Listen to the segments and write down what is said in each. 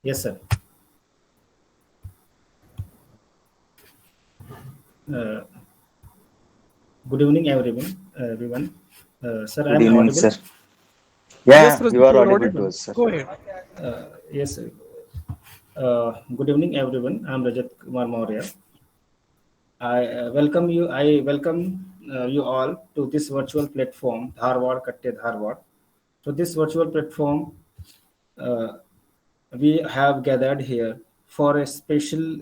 Yes, sir. Uh, Good evening, everyone. Sir, I Good am evening, audible. sir. Yes, Yeah, you Rajat, are you are audible to audible. us, sir. Go ahead. Yes, sir. Good evening, everyone. I am Rajat Kumar Maurya. I welcome you all to this virtual platform, Dharwad Katte Dharwad. So, this virtual platform, uh, we have gathered here for a special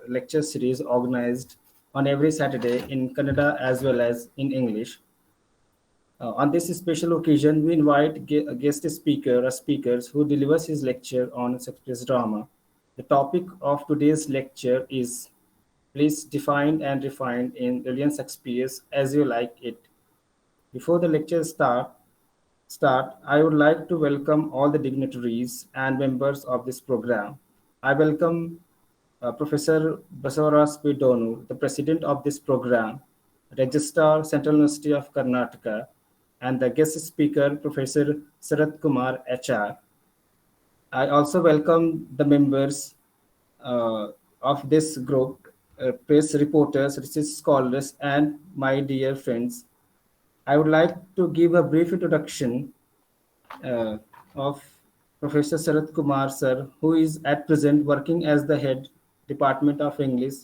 lecture series organized on every Saturday in Kannada as well as in English. On this special occasion, we invite a guest speaker or speakers who delivers his lecture on Shakespeare's drama. The topic of today's lecture is Bliss defined and refined in William Shakespeare's As You Like It. Before the lecture start, I would like to welcome all the dignitaries and members of this program. I welcome Professor Basavaraj P. Donu, the president of this program, Registrar, Central University of Karnataka, and the guest speaker, Professor Sarat Kumar, HR. I also welcome the members of this group, press reporters, research scholars, and my dear friends. I would like to give a brief introduction uh, of Professor Sarat Kumar, sir, who is at present working as the head Department of English,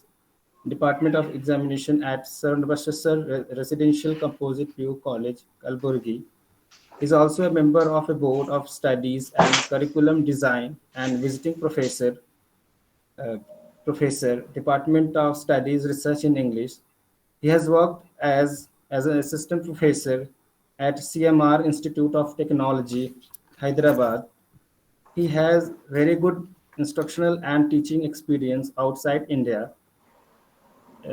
Department of Examination at Sir Navashasar Residential Composite PU College, Kalburgi. He is also a member of a board of studies and curriculum design and visiting uh, professor, Department of Studies Research in English. He has worked as an assistant professor at CMR Institute of Technology, Hyderabad. He has very good instructional and teaching experience outside India.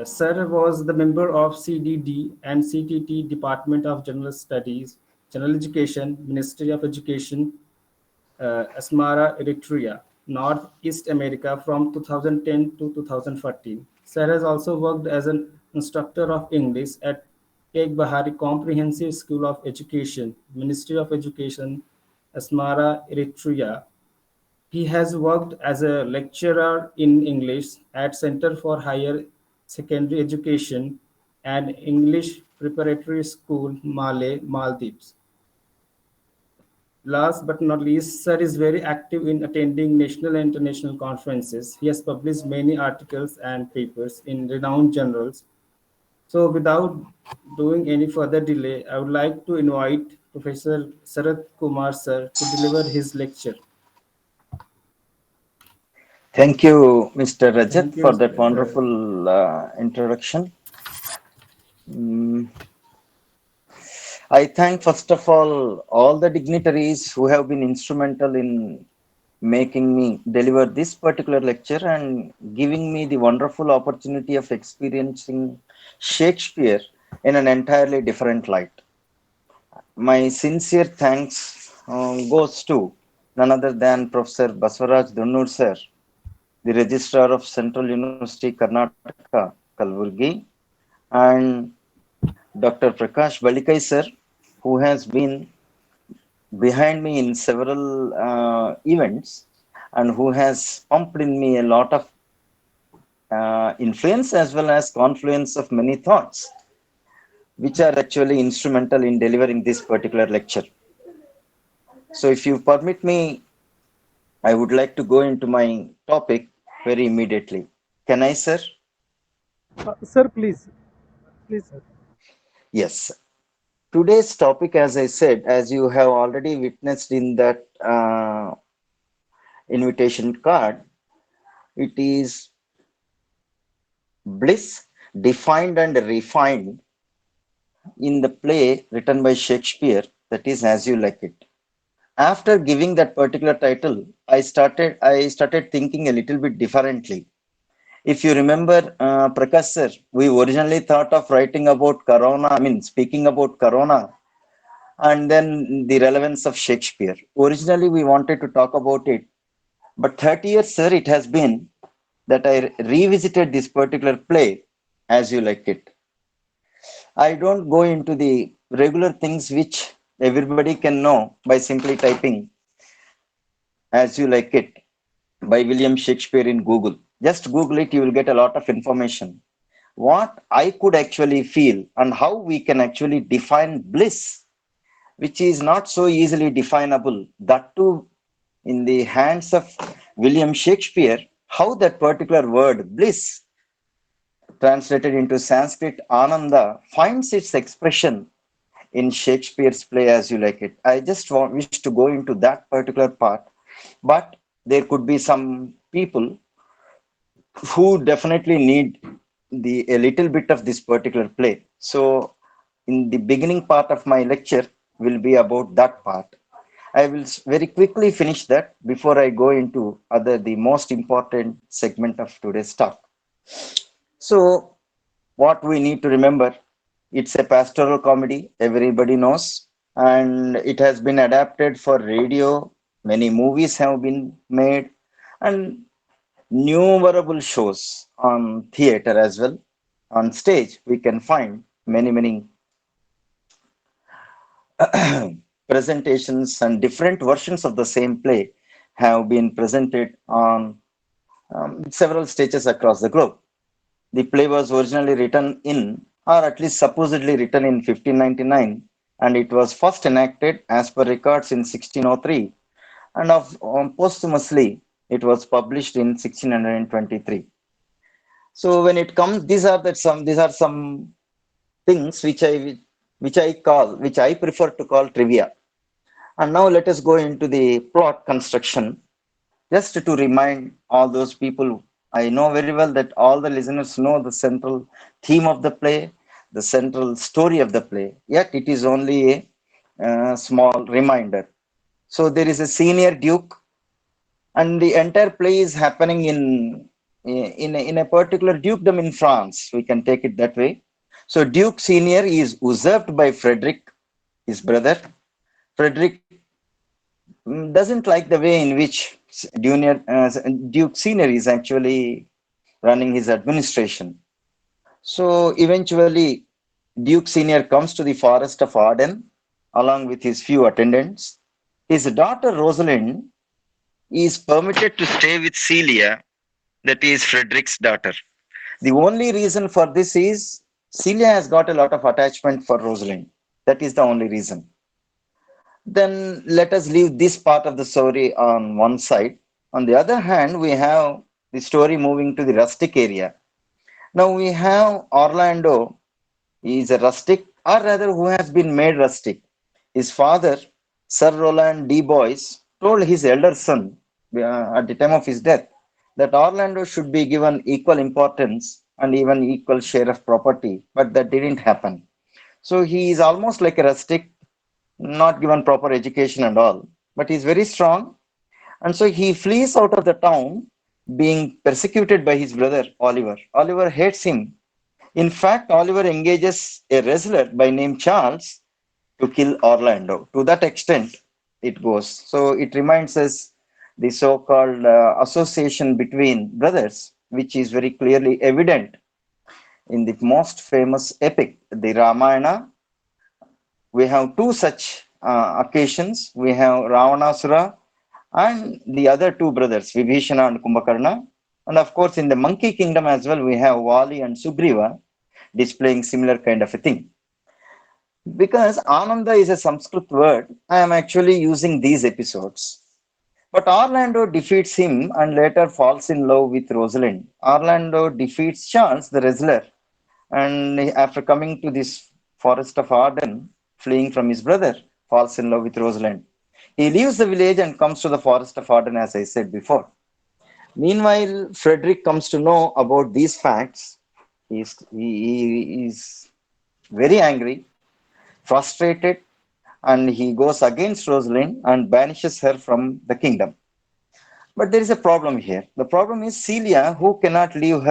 Sir was the member of CDD and CTT Department of General Studies, General Education, Ministry of Education, Asmara, Eritrea, Northeast America from 2010 to 2014. Sir has also worked as an instructor of English at Ek Bahari Comprehensive School of Education, Ministry of Education, Asmara, Eritrea. He has worked as a lecturer in English at Center for Higher Secondary Education and English Preparatory School, Malé, Maldives. Last but not least, Sir is very active in attending national and international conferences. He has published many articles and papers in renowned journals. So, without doing any further delay, I would like to invite Professor Sarat Kumar, sir, to deliver his lecture. Thank you, Mr. Rajat, Thank you. for that wonderful introduction. Mm, I thank, first of all the dignitaries who have been instrumental in making me deliver this particular lecture and giving me the wonderful opportunity of experiencing Shakespeare in an entirely different light. My sincere thanks goes to none other than Professor Baswaraj Dunnur sir, the Registrar of Central University Karnataka, Kalburgi, and Dr. Prakash Balikai sir, who has been behind me in several events and who has pumped in me a lot of influence as well as confluence of many thoughts, which are actually instrumental in delivering this particular lecture. So, if you permit me, I would like to go into my topic very immediately. Can I, sir? Sir, please. Please, sir. Yes. Today's topic, as I said, as you have already witnessed in that invitation card, it is bliss defined and refined in the play written by Shakespeare, that is As You Like It. After giving that particular title, I started thinking a little bit differently. If you remember, Prakash sir, we originally thought of writing about Corona, I mean, speaking about Corona, and then the relevance of Shakespeare. Originally, we wanted to talk about it, but 30 years, sir, it has been that I revisited this particular play as you like it. I don't go into the regular things which everybody can know by simply typing as you like it. by William Shakespeare in Google. Just Google it, you will get a lot of information. What I could actually feel and how we can actually define bliss, which is not so easily definable, that too in the hands of William Shakespeare, how that particular word bliss, translated into Sanskrit Ananda, finds its expression in Shakespeare's play as you like it. I just wish to go into that particular part, but there could be some people who definitely need a little bit of this particular play. So, in the beginning part of my lecture will be about that part. I will very quickly finish that before I go into the most important segment of today's talk. So, what we need to remember, it's a pastoral comedy, everybody knows, and it has been adapted for radio. Many movies have been made, and numerable shows on theater as well. On stage, we can find many presentations, and different versions of the same play have been presented on several stages across the globe. The play was originally written in, or at least supposedly written in 1599, and it was first enacted as per records in 1603, and posthumously it was published in 1623. So when it comes, these are some things which I prefer to call trivia. And now let us go into the plot construction. Just to remind all those people, I know very well that all the listeners know the central theme of the play, the central story of the play, yet it is only a small reminder. So there is a senior duke, and the entire play is happening in a particular dukedom in France. We can take it that way. So Duke Senior is usurped by Frederick, his brother. Frederick doesn't like the way in which Duke Senior is actually running his administration. So eventually, Duke Senior comes to the forest of Arden along with his few attendants. His daughter Rosalind is permitted to stay with Celia, that is Frederick's daughter. The only reason for this is Celia has got a lot of attachment for Rosalind. That is the only reason. Then let us leave this part of the story on one side. On the other hand, we have the story moving to the rustic area. Now we have Orlando. He is a rustic, or rather, who has been made rustic. His father, Sir Roland de Boys, told his elder son at the time of his death that Orlando should be given equal importance and even equal share of property, but that didn't happen. So he is almost like a rustic, not given proper education and all, but he's very strong. And so he flees out of the town, being persecuted by his brother Oliver. Oliver hates him. In fact, Oliver engages a wrestler by name Charles to kill Orlando. To that extent, it goes. So it reminds us the so-called association between brothers, which is very clearly evident in the most famous epic, the Ramayana. We have two such occasions. We have Ravanasura and the other two brothers, Vibhishana and Kumbhakarna. And of course, in the monkey kingdom as well, we have Vali and Sugriva displaying similar kind of a thing. Because Ananda is a Sanskrit word, I am actually using these episodes. But Orlando defeats him and later falls in love with Rosalind. Orlando defeats Charles, the wrestler, and after coming to this forest of Arden, fleeing from his brother, falls in love with Rosalind. He leaves the village and comes to the forest of Arden, as I said before. Meanwhile, Frederick comes to know about these facts. He is very angry, frustrated, and he goes against Rosalind and banishes her from the kingdom. But there is a problem here. The problem is Celia, who cannot leave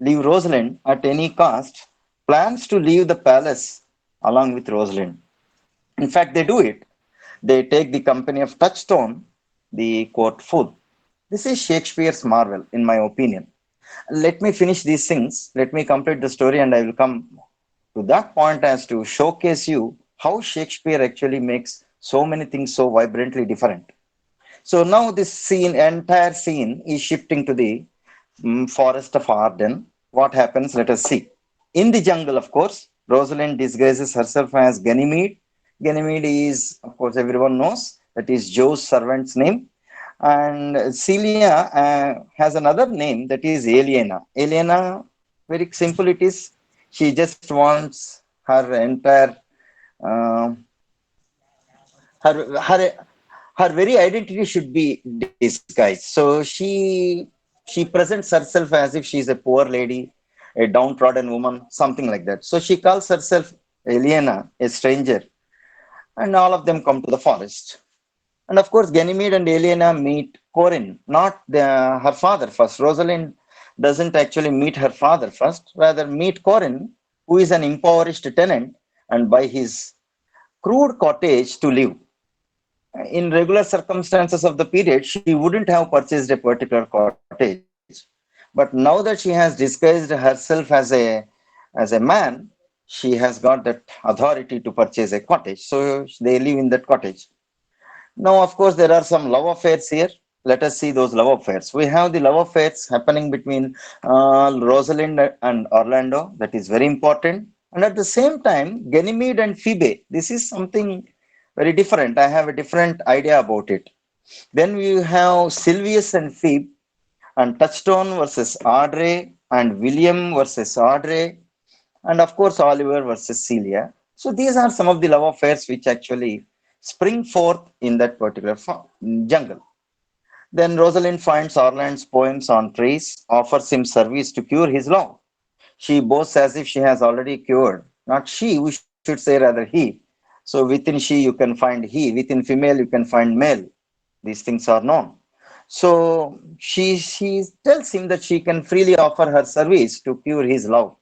Rosalind at any cost, plans to leave the palace along with Rosalind. In fact, they do it. They take the company of Touchstone, the court fool. This is Shakespeare's marvel, in my opinion. Let me finish these things. Let me complete the story, and I will come to that point as to showcase you how Shakespeare actually makes so many things so vibrantly different. So now this scene, entire scene, is shifting to the forest of Arden. What happens? Let us see. In the jungle, of course, Rosalind disguises herself as Ganymede. Ganymede is, of course, everyone knows that is Joe's servant's name. And Celia has another name that is Aliena. Aliena, very simple it is. She just wants her entire uh, her her her very identity should be disguised. So she presents herself as if she is a poor lady, a downtrodden woman, something like that. So she calls herself Eliana, a stranger, and all of them come to the forest. And of course, Ganymede and Eliana meet Corin, not her father first. Rosalind doesn't actually meet her father first, rather meet Corin, who is an impoverished tenant, and buy his crude cottage to live. In regular circumstances of the period, she wouldn't have purchased a particular cottage. But now that she has disguised herself as a man, she has got that authority to purchase a cottage. So they live in that cottage. Now, of course, there are some love affairs here. Let us see those love affairs. We have the love affairs happening between Rosalind and Orlando. That is very important. And at the same time, Ganymede and Phoebe. This is something very different. I have a different idea about it. Then we have Sylvius and Phoebe, and Touchstone versus Audrey, and William versus Audrey, and of course Oliver versus Celia. So these are some of the love affairs which actually spring forth in that particular jungle. Then Rosalind finds Orland's poems on trees, offers him service to cure his love. She boasts as if she has already cured. Not she, we should say rather he. So within she you can find he, within female you can find male. These things are known. So she tells him that she can freely offer her service to cure his love.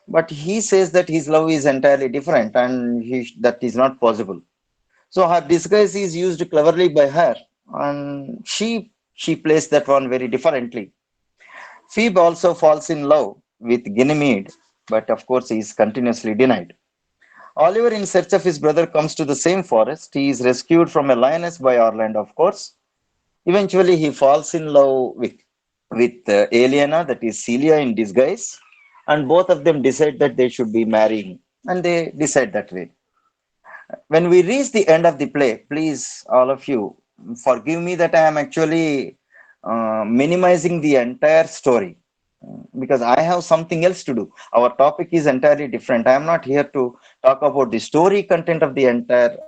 But he says that his love is entirely different and that is not possible. So her disguise is used cleverly by her, and she plays that one very differently. Phoebe also falls in love with Ganymede, but of course he is continuously denied. Oliver, in search of his brother, comes to the same forest. He is rescued from a lioness by Orlando, of course. Eventually, he falls in love with Aliena, that is Celia in disguise, and both of them decide that they should be marrying, and they decide that way. When we reach the end of the play, please, all of you, forgive me that I am actually minimizing the entire story because I have something else to do. Our topic is entirely different. I am not here to talk about the story content of the entire,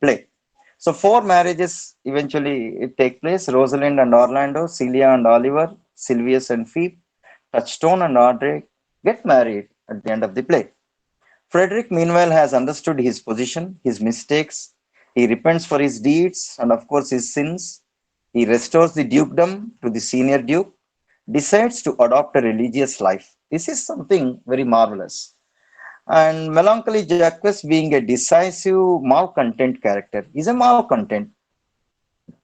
play. So four marriages eventually it take place: Rosalind and Orlando, Celia and Oliver, Sylvius and Phoebe, Touchstone and Audrey get married at the end of the play. Frederick, meanwhile, has understood his position, his mistakes. He repents for his deeds and, of course, his sins. He restores the dukedom to the senior duke, decides to adopt a religious life. This is something very marvelous. And Melancholy Jacques, being a decisive malcontent character, is a malcontent.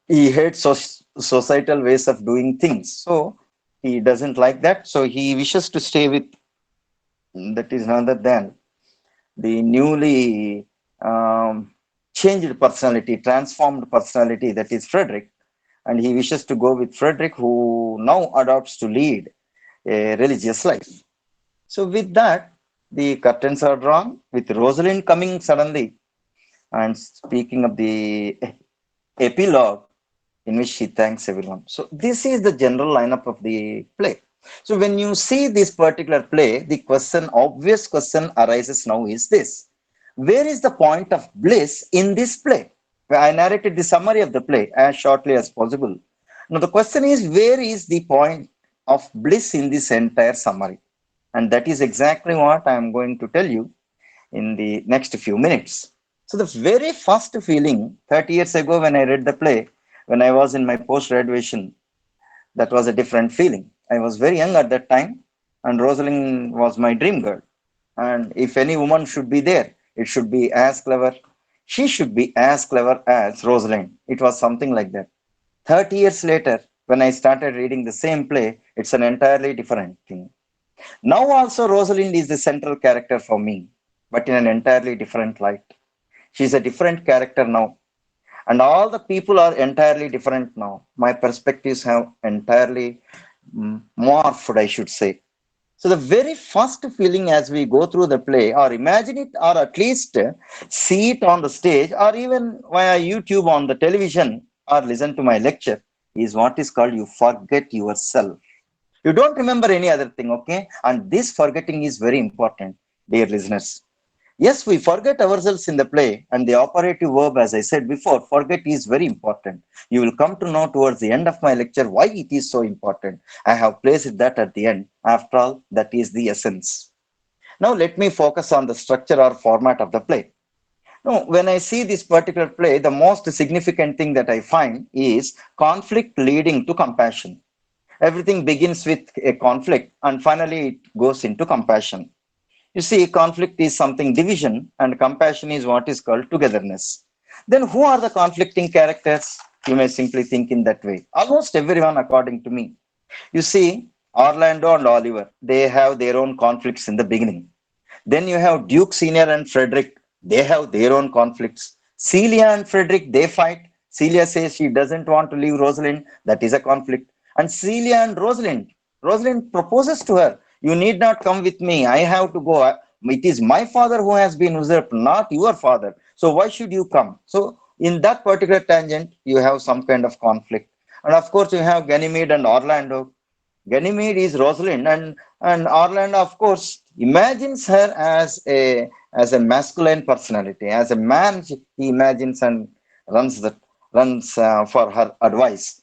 He hates societal ways of doing things. So he doesn't like that. So he wishes to stay with that is none other than the newly changed personality, transformed personality that is Frederick. And he wishes to go with Frederick, who now adopts to lead a religious life. So, with that, the curtains are drawn, with Rosalind coming suddenly and speaking of the epilogue in which she thanks everyone. So, this is the general lineup of the play. So, when you see this particular play, the obvious question arises now is this: where is the point of bliss in this play? I narrated the summary of the play as shortly as possible. Now, the question is, where is the point of bliss in this entire summary? And that is exactly what I am going to tell you in the next few minutes. So, the very first feeling 30 years ago when I read the play, when I was in my post graduation, that was a different feeling. I was very young at that time, and Rosalind was my dream girl. And if any woman should be there, it should be as clever. She should be as clever as Rosalind. It was something like that. 30 years later, when I started reading the same play, it's an entirely different thing. Now, also, Rosalind is the central character for me, but in an entirely different light. She's a different character now. And all the people are entirely different now. My perspectives have entirely morphed, I should say. So the very first feeling as we go through the play, or imagine it, or at least see it on the stage, or even via YouTube on the television, or listen to my lecture, is what is called you forget yourself. You don't remember any other thing, okay? And this forgetting is very important, dear listeners. Yes, we forget ourselves in the play, and the operative verb, as I said before, forget is very important. You will come to know towards the end of my lecture why it is so important. I have placed that at the end. After all, that is the essence. Now, let me focus on the structure or format of the play. Now, when I see this particular play, the most significant thing that I find is conflict leading to compassion. Everything begins with a conflict, and finally, it goes into compassion. You see, conflict is something division, and compassion is what is called togetherness. Then, who are the conflicting characters? You may simply think in that way. Almost everyone, according to me. You see, Orlando and Oliver, they have their own conflicts in the beginning. Then you have Duke Senior and Frederick. They have their own conflicts. Celia and Frederick, they fight. Celia says she doesn't want to leave Rosalind. That is a conflict. And Celia and Rosalind, Rosalind proposes to her, you need not come with me. I have to go. It is my father who has been usurped, not your father. So why should you come? So in that particular tangent, you have some kind of conflict. And of course, you have Ganymede and Orlando. Ganymede is Rosalind, and Orlando, of course, imagines her as a masculine personality. As a man, he imagines and runs for her advice.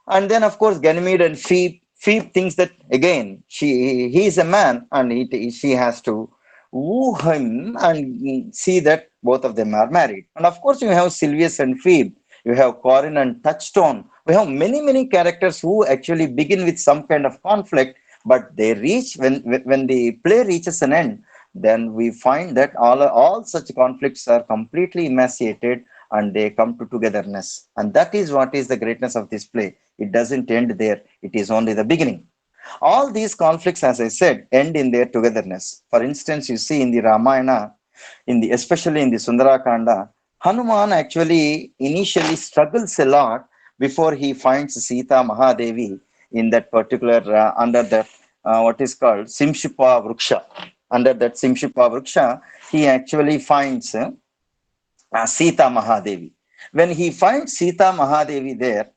And then, of course, Ganymede and Phoebe thinks that again, he is a man, and she has to woo him and see that both of them are married. And of course, you have Sylvius and Phoebe, you have Corin and Touchstone. We have many characters who actually begin with some kind of conflict, but they reach when the play reaches an end. Then we find that all such conflicts are completely emaciated and they come to togetherness. And that is what is the greatness of this play. It doesn't end there, it is only the beginning. All these conflicts, as I said, end in their togetherness. For instance, you see in the Ramayana, especially in the Sundarakanda, Hanuman actually initially struggles a lot before he finds Sita Mahadevi in that particular under that what is called Simshipa Vruksha. Under that Simshipa Vruksha, he actually finds Sita Mahadevi. When he finds Sita Mahadevi there,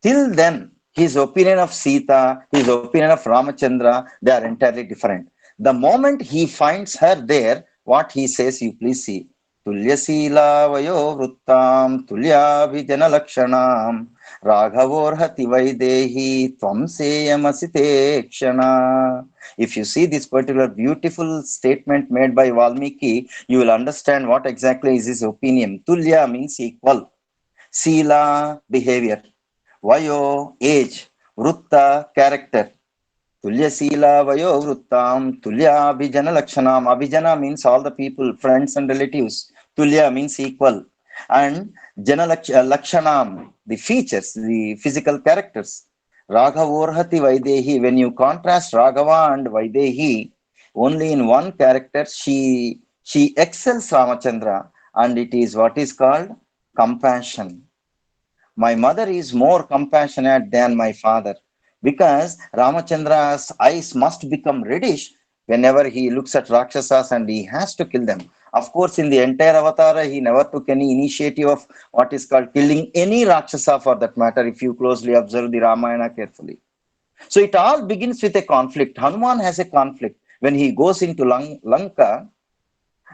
till then, his opinion of Sita, his opinion of Ramachandra, they are entirely different. The moment he finds her there, what he says, you please see. Tulyasila vayo vruttam tulyabhijana lakshanam raghavorhati vaidehi tvam seyamasite kshana. If you see this particular beautiful statement made by Valmiki, you will understand what exactly is his opinion. Tulya means equal. Sila, behavior. Vayo, age. Vrutta, character. Tulya Sila, Vayo, Vruttam. Tulya, Abhijana, Lakshanam. Abhijana means all the people, friends and relatives. Tulya means equal. And Jana Lakshanam, the features, the physical characters. Raghavorhati Vaidehi. When you contrast Raghava and Vaidehi, only in one character she excels Ramachandra, and it is what is called compassion. My mother is more compassionate than my father because Ramachandra's eyes must become reddish whenever he looks at Rakshasas and he has to kill them. Of course, in the entire Avatara, he never took any initiative of what is called killing any Rakshasa for that matter, if you closely observe the Ramayana carefully. So it all begins with a conflict. Hanuman has a conflict. When he goes into Lanka,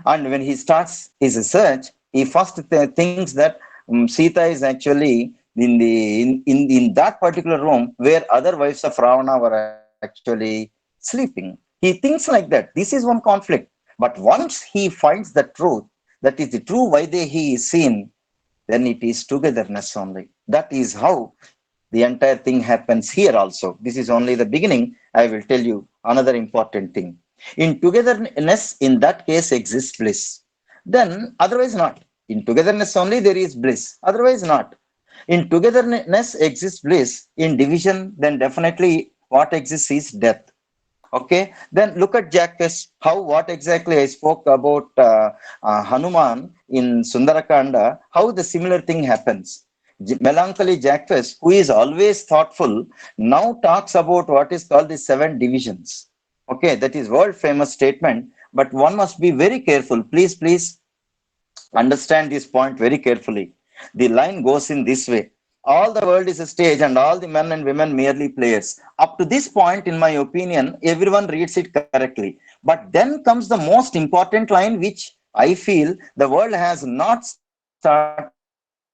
and when he starts his search, he first thinks that Sita is actually in that particular room where other wives of Ravana were actually sleeping. He thinks like that. This is one conflict. But once he finds the truth, that is the true why he is seen, then it is togetherness only. That is how the entire thing happens here also. This is only the beginning. I will tell you another important thing. In togetherness, in that case, exists bliss. Then, otherwise not. In togetherness only there is bliss. Otherwise not. In togetherness exists bliss. In division, then definitely what exists is death. Okay, then look at Jacques. How what exactly I spoke about Hanuman in Sundarakanda, how the similar thing happens. Melancholy Jacques, who is always thoughtful, now talks about what is called the seven divisions. Okay, that is world famous statement, but one must be very careful. Please understand this point very carefully. The line goes in this way. All the world is a stage and all the men and women merely players. Up to this point, in my opinion, everyone reads it correctly. But then comes the most important line, which I feel the world has not started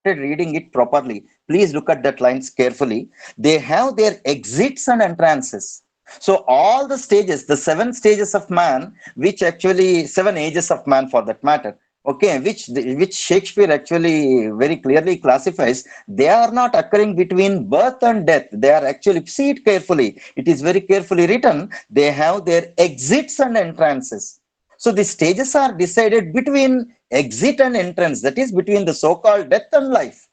reading it properly. Please look at that lines carefully. They have their exits and entrances. So all the stages, the seven stages of man, which actually seven ages of man for that matter, okay, which Shakespeare actually very clearly classifies, they are not occurring between birth and death. They are actually, see it carefully. It is very carefully written. They have their exits and entrances. So the stages are decided between exit and entrance. That is between the so-called death and life.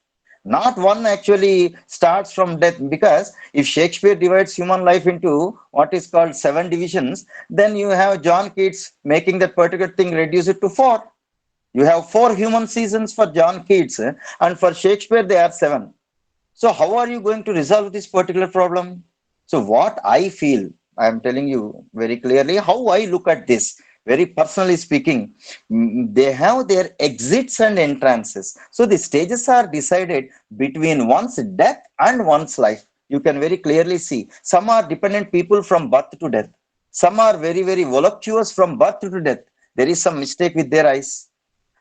Not one actually starts from death, because if Shakespeare divides human life into what is called seven divisions, then you have John Keats making that particular thing reduce it to four. You have four human seasons for John Keats, and for Shakespeare they are seven. So how are you going to resolve this particular problem? So what I feel, I am telling you very clearly how I look at this. Very personally speaking, they have their exits and entrances. So the stages are decided between one's death and one's life. You can very clearly see. Some are dependent people from birth to death. Some are very voluptuous from birth to death. There is some mistake with their eyes.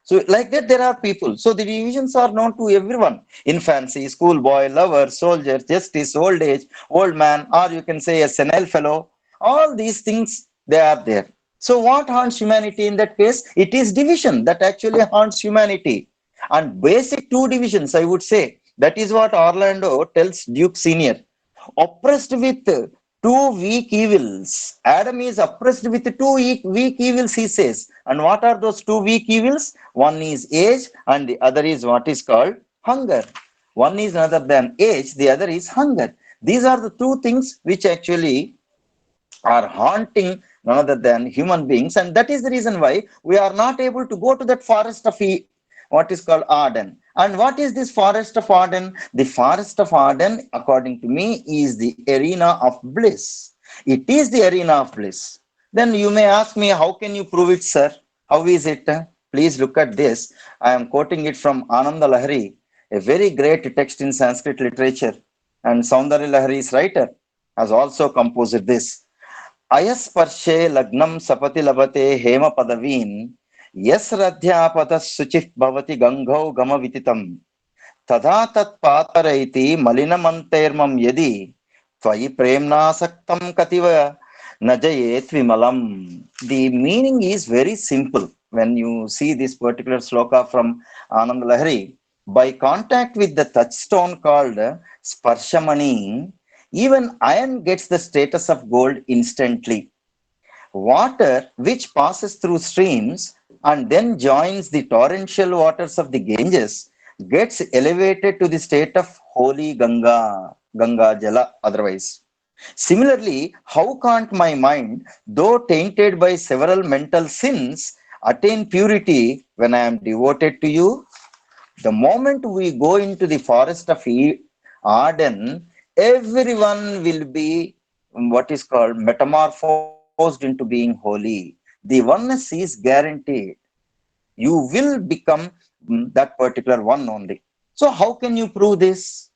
So like that, there are people. So the divisions are known to everyone. Infancy, schoolboy, lover, soldier, justice, old age, old man, or you can say a senile fellow. All these things, they are there. So what haunts humanity in that case? It is division that actually haunts humanity. And basic two divisions, I would say. That is what Orlando tells Duke Senior. Oppressed with two weak evils. Adam is oppressed with two weak evils, he says. And what are those two weak evils? One is age, and the other is what is called hunger. One is other than age, the other is hunger. These are the two things which actually are haunting none other than human beings, and that is the reason why we are not able to go to that forest of what is called Arden. And what is this forest of Arden? The forest of Arden, according to me, is the arena of bliss. It is the arena of bliss. Then you may ask me, how can you prove it, sir? How is it? Please look at this. I am quoting it from Ananda Lahari, a very great text in Sanskrit literature, and Saundarya Lahari's writer has also composed this. अयस्पर्शे लग्नं सपति लभते हेम पदवीन् यस्रध्यापतः शुचिः भवति गंगौ गमविदितं तथा तत्पातरैति मलिनमन्तैर्मं यदि त्वयि प्रेम्नासक्तं कतिव न जयेत् विमलम्. The meaning is very simple when you see this particular sloka from Anand Lahari. By contact with the touchstone called Sparshamani, even iron gets the status of gold instantly. Water which passes through streams and then joins the torrential waters of the Ganges gets elevated to the state of holy Ganga Jala otherwise. Similarly, how can't my mind, though tainted by several mental sins, attain purity when I am devoted to you? The moment we go into the forest of Arden, everyone will be what is called metamorphosed into being holy. The oneness is guaranteed. You will become that particular one only. So how can you prove this?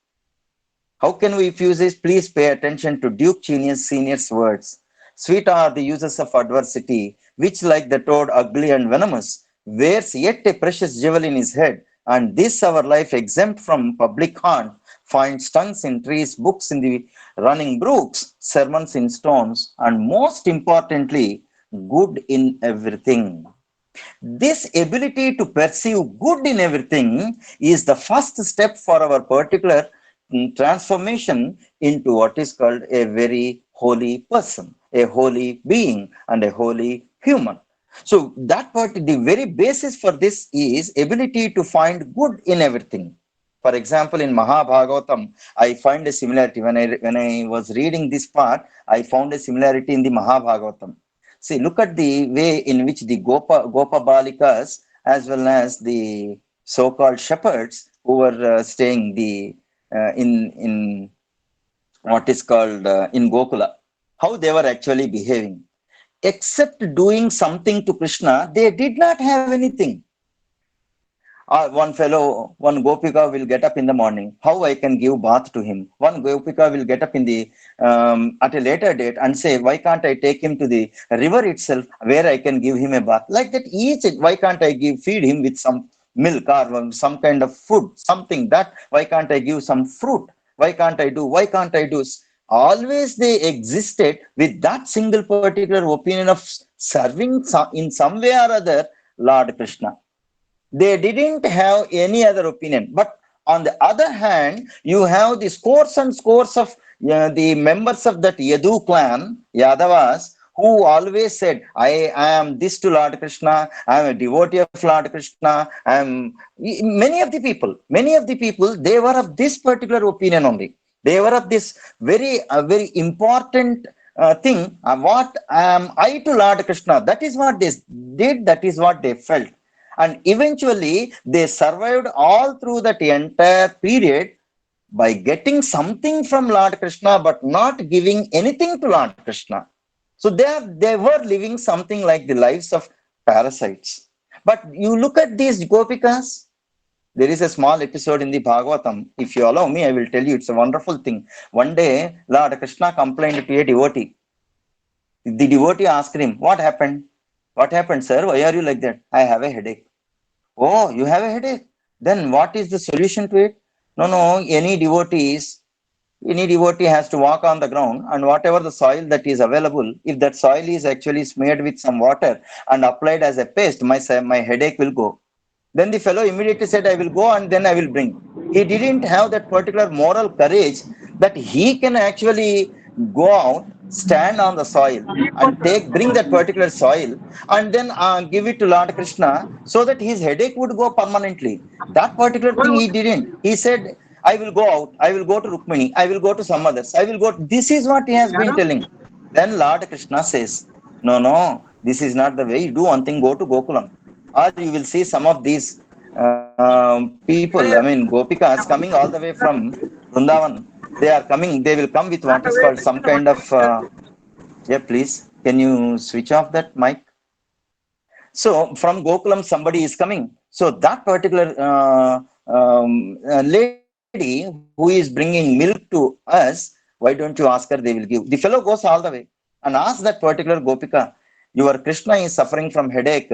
How can we fuse this? Please pay attention to Duke Senior's words. Sweet are the uses of adversity, which like the toad ugly and venomous, wears yet a precious jewel in his head, and this our life exempt from public haunt, finds tongues in trees, books in the running brooks, sermons in stones, and most importantly, good in everything. This ability to perceive good in everything is the first step for our particular transformation into what is called a very holy person, a holy being, and a holy human. So that part, the very basis for this is ability to find good in everything. For example, in Mahabhagavatam, I find a similarity. When I was reading this part, I found a similarity in the Mahabhagavatam. See, look at the way in which the Gopa Balikas, as well as the so-called shepherds who were staying in what is called in Gokula, how they were actually behaving. Except doing something to Krishna, they did not have anything. One Gopika will get up in the morning. How I can give bath to him? One Gopika will get up in the at a later date and say, why can't I take him to the river itself where I can give him a bath? Like that, each why can't I feed him with some milk or some kind of food, something that why can't I give some fruit? Why can't I do? Always they existed with that single particular opinion of serving in some way or other Lord Krishna. They didn't have any other opinion. But on the other hand, you have the scores and scores of the members of that Yadu clan, Yadavas, who always said, I am this to Lord Krishna, I am a devotee of Lord Krishna, I am many of the people, they were of this particular opinion only. They were of this very important thing. What am I to Lord Krishna? That is what they did, that is what they felt. And eventually they survived all through that entire period by getting something from Lord Krishna, but not giving anything to Lord Krishna. So they were living something like the lives of parasites. But you look at these Gopikas, there is a small episode in the Bhagavatam. If you allow me, I will tell you, it's a wonderful thing. One day, Lord Krishna complained to a devotee. The devotee asked him, what happened? What happened, sir? Why are you like that? I have a headache. Oh, you have a headache? Then what is the solution to it? No, any devotee has to walk on the ground, and whatever the soil that is available, if that soil is actually smeared with some water and applied as a paste, my headache will go. Then the fellow immediately said, I will go and then I will bring. He didn't have that particular moral courage that he can actually go out, stand on the soil and bring that particular soil and then give it to Lord Krishna so that his headache would go permanently. That particular thing he didn't. He said, I will go out, I will go to Rukmini, I will go to some others, I will go. This is what he has been telling. Then Lord Krishna says, no, this is not the way. You do one thing, go to Gokulam. Or you will see some of these people, I mean, Gopikas coming all the way from Vrindavan. They will come with what is called some kind of, yeah, please, can you switch off that mic? So from Gokulam, somebody is coming. So that particular lady who is bringing milk to us, why don't you ask her? They will give. The fellow goes all the way and asks that particular Gopika, your Krishna is suffering from headache.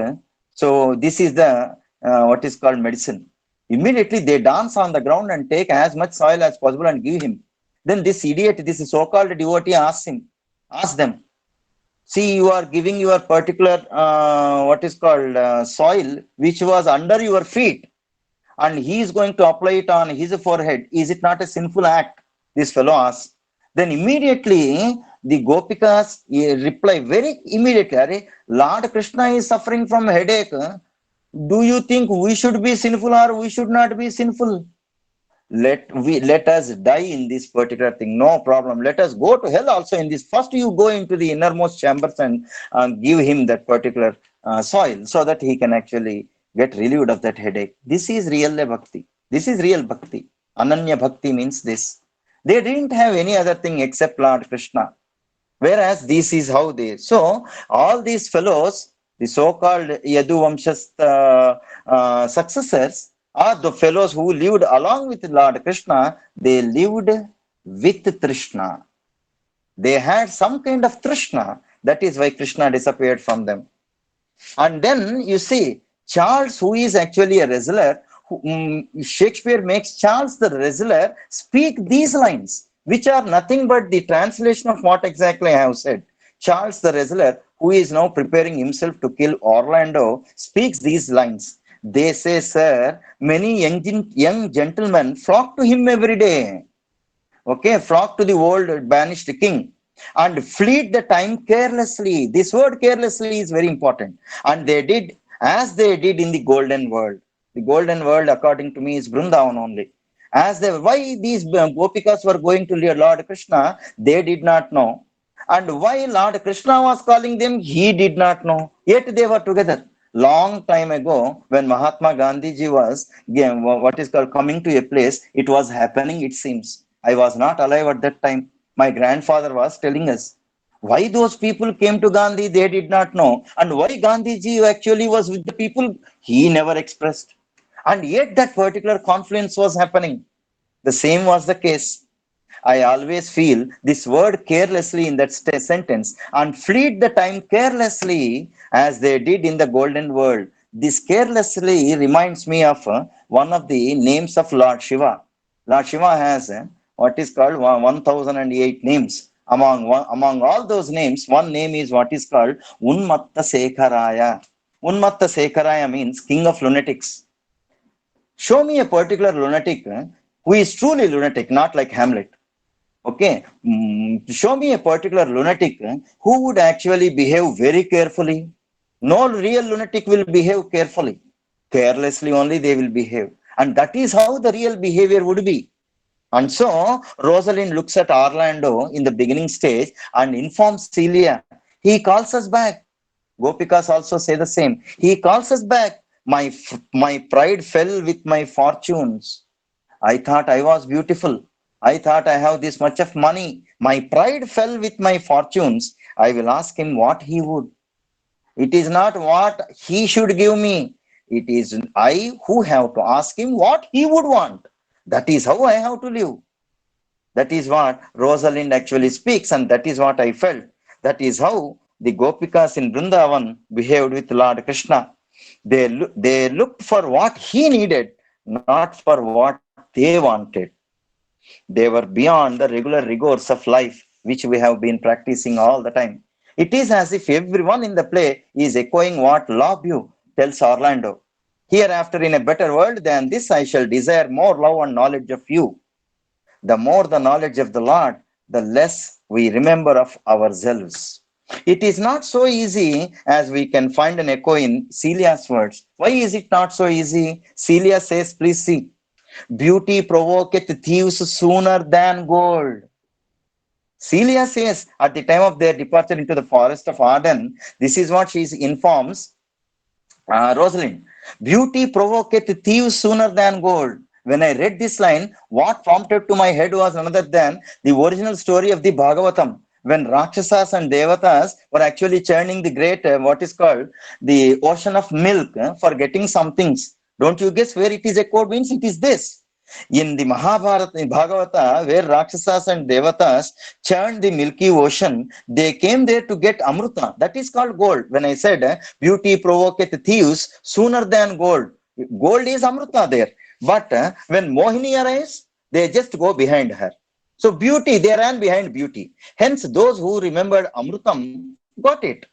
So this is the what is called medicine. Immediately they dance on the ground and take as much soil as possible and give him. Then this idiot, this so-called devotee asks them, see, you are giving your particular what is called soil which was under your feet, and he is going to apply it on his forehead. Is it not a sinful act? This fellow asks. Then immediately the Gopikas reply very immediately, Lord Krishna is suffering from headache. Do you think we should be sinful or we should not be sinful? Let us die in this particular thing, no problem. Let us go to hell also in this. First you go into the innermost chambers and give him that particular soil so that he can actually get relieved of that headache. This is real bhakti. This is real bhakti. Ananya bhakti means this. They didn't have any other thing except Lord Krishna. Whereas this is how they. So all these fellows, the so-called Yadu Vamshas successors, are the fellows who lived along with Lord Krishna. They lived with Trishna. They had some kind of Trishna. That is why Krishna disappeared from them. And then you see Charles, who is actually a wrestler, Shakespeare makes Charles the wrestler speak these lines, which are nothing but the translation of what exactly I have said. Charles the wrestler, who is now preparing himself to kill Orlando, speaks these lines. They say, sir, many young gentlemen flock to him every day. Okay, flock to the old banished king and fleet the time carelessly. This word carelessly is very important. And they did as they did in the golden world. The golden world, according to me, is Vrindavan only. As they why these gopikas were going to Lord Krishna, they did not know. And why Lord Krishna was calling them, he did not know. Yet they were together. Long time ago, when Mahatma Gandhi ji was what is called coming to a place, it was happening, it seems. I was not alive at that time. My grandfather was telling us. Why those people came to Gandhi, they did not know. And why Gandhi ji actually was with the people, he never expressed. And yet that particular confluence was happening. The same was the case. I always feel this word carelessly in that sentence, and fleet the time carelessly as they did in the golden world. This carelessly reminds me of one of the names of Lord Shiva. Lord Shiva has what is called 1008 names. Among all those names, one name is what is called Unmatta Sekharaya. Unmatta Sekharaya means king of lunatics. Show me a particular lunatic who is truly lunatic, not like Hamlet. Okay, show me a particular lunatic who would actually behave very carefully. No real lunatic will behave carefully. Carelessly only they will behave. And that is how the real behavior would be. And so Rosalind looks at Orlando in the beginning stage and informs Celia. He calls us back. Gopikas also say the same. He calls us back. My pride fell with my fortunes. I thought I was beautiful. I thought I have this much of money. My pride fell with my fortunes. I will ask him what he would. It is not what he should give me. It is I who have to ask him what he would want. That is how I have to live. That is what Rosalind actually speaks, and that is what I felt. That is how the Gopikas in Vrindavan behaved with Lord Krishna. They looked for what he needed, not for what they wanted. They were beyond the regular rigors of life, which we have been practicing all the time. It is as if everyone in the play is echoing what Love You tells Orlando. Hereafter, in a better world than this, I shall desire more love and knowledge of you. The more the knowledge of the Lord, the less we remember of ourselves. It is not so easy as we can find an echo in Celia's words. Why is it not so easy? Celia says, please see. Beauty provoketh thieves sooner than gold. Celia says at the time of their departure into the forest of Arden, this is what she informs Rosalind. Beauty provoketh thieves sooner than gold. When I read this line, what prompted to my head was none other than the original story of the Bhagavatam, when Rakshasas and Devatas were actually churning the great, what is called the ocean of milk for getting some things. Don't you guess where it is echoed means? It is this. In the Mahabharata, in Bhagavata, where Rakshasas and Devatas churned the milky ocean, they came there to get Amruta. That is called gold. When I said beauty provoketh thieves sooner than gold, gold is Amruta there. But when Mohini arrives, they just go behind her. So beauty, they ran behind beauty. Hence, those who remembered Amrutam got it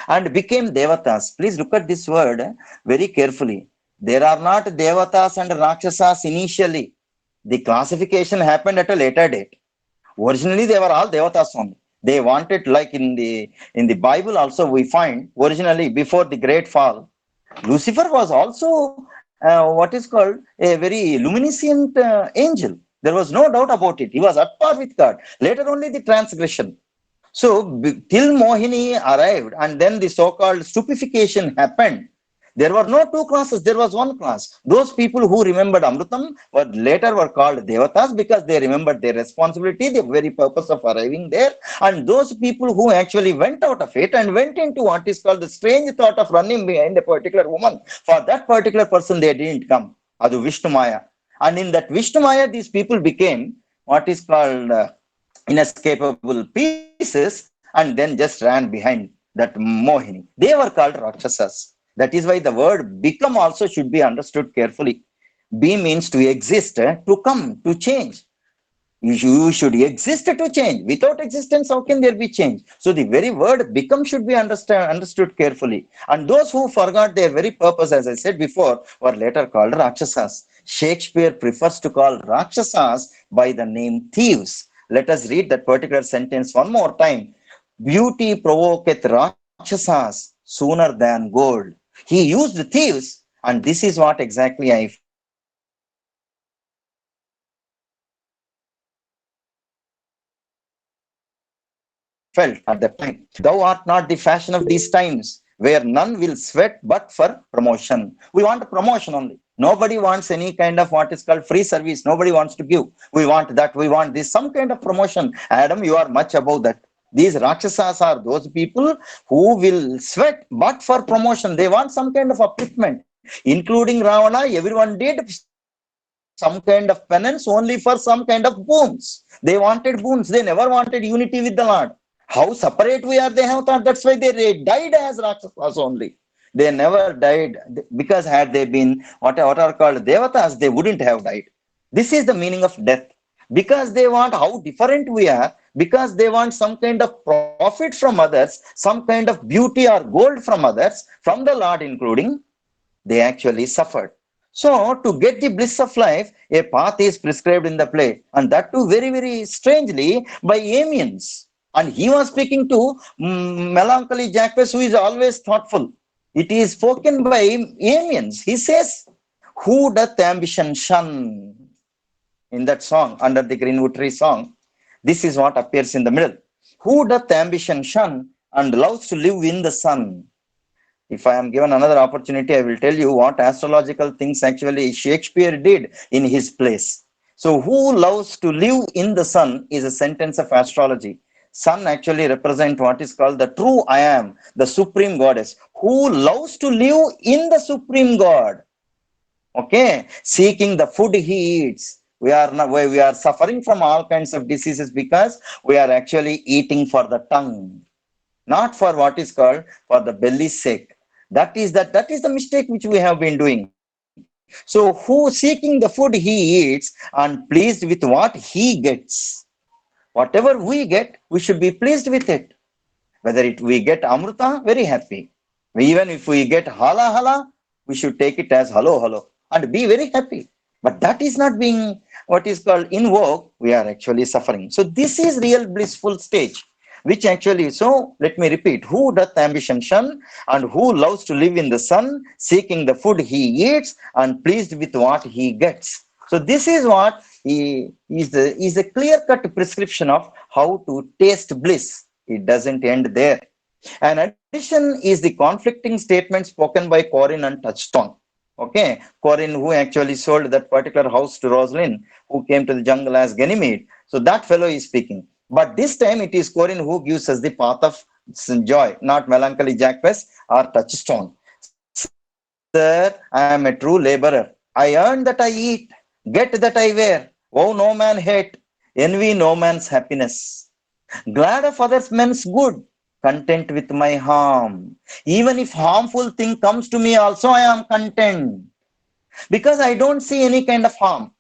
and became Devatas. Please look at this word very carefully. There are not Devatas and Rakshasas initially. The classification happened at a later date. Originally, they were all Devatas only. They wanted, like in the Bible also we find, originally before the great fall, Lucifer was also what is called a very luminescent angel. There was no doubt about it. He was at par with God. Later only the transgression. So till Mohini arrived and then the so-called stupefaction happened, there were no two classes, there was one class. Those people who remembered Amrutam were later were called Devatas because they remembered their responsibility, the very purpose of arriving there. And those people who actually went out of it and went into what is called the strange thought of running behind a particular woman, for that particular person they didn't come. Adu Vishnu Maya. And in that Vishnu Maya, these people became what is called inescapable pieces and then just ran behind that Mohini. They were called Rakshasas. That is why the word become also should be understood carefully. Be means to exist, to come, to change. You should exist to change. Without existence, how can there be change? So the very word become should be understood carefully. And those who forgot their very purpose, as I said before, were later called Rakshasas. Shakespeare prefers to call Rakshasas by the name thieves. Let us read that particular sentence one more time. Beauty provoketh Rakshasas sooner than gold. He used thieves, and this is what exactly I felt. felt at that time. Thou art not the fashion of these times, where none will sweat but for promotion. We want promotion only. Nobody wants any kind of what is called free service. Nobody wants to give. We want that. We want this. Some kind of promotion. Adam, you are much above that. These Rakshasas are those people who will sweat but for promotion. They want some kind of upliftment, including Ravana. Everyone did some kind of penance only for some kind of boons. They wanted boons. They never wanted unity with the Lord. How separate we are, they have thought. That's why they died as Rakshasas only. They never died because had they been what are called Devatas, they wouldn't have died. This is the meaning of death. Because they want how different we are, because they want some kind of profit from others, some kind of beauty or gold from others, from the Lord including, they actually suffered. So, to get the bliss of life, a path is prescribed in the play, and that too very, very strangely by Amiens. And he was speaking to melancholy Jacques, who is always thoughtful. It is spoken by Amiens. He says, who doth ambition shun? In that song, under the greenwood tree song, this is what appears in the middle. Who doth ambition shun and loves to live in the sun? If I am given another opportunity, I will tell you what astrological things actually Shakespeare did in his plays. So, who loves to live in the sun is a sentence of astrology. Sun actually represent what is called the true I am, the supreme goddess, who loves to live in the supreme God. Okay, seeking the food he eats. We are not, we are suffering from all kinds of diseases because we are actually eating for the tongue, not for what is called for the belly's sake. That is the mistake which we have been doing. So who seeking the food he eats and pleased with what he gets. Whatever we get, we should be pleased with it. Whether we get amrita, very happy. Even if we get hala hala, we should take it as hello hello and be very happy. But that is not being what is called in vogue. We are actually suffering. So this is real blissful stage, which actually, so let me repeat, who doth ambition shun and who loves to live in the sun, seeking the food he eats and pleased with what he gets. So this is what is a clear cut prescription of how to taste bliss. It doesn't end there. An addition is the conflicting statement spoken by Corin and Touchstone. Okay, Corin, who actually sold that particular house to Rosalind, who came to the jungle as Ganymede. So that fellow is speaking. But this time it is Corin who gives us the path of joy, not melancholy Jacques or Touchstone. Sir, I am a true laborer. I earn that I eat, get that I wear. Vow no man hate, envy no man's happiness. Glad of others men's good, content with my harm. Even if harmful thing comes to me also, I am content. Because I don't see any kind of harm.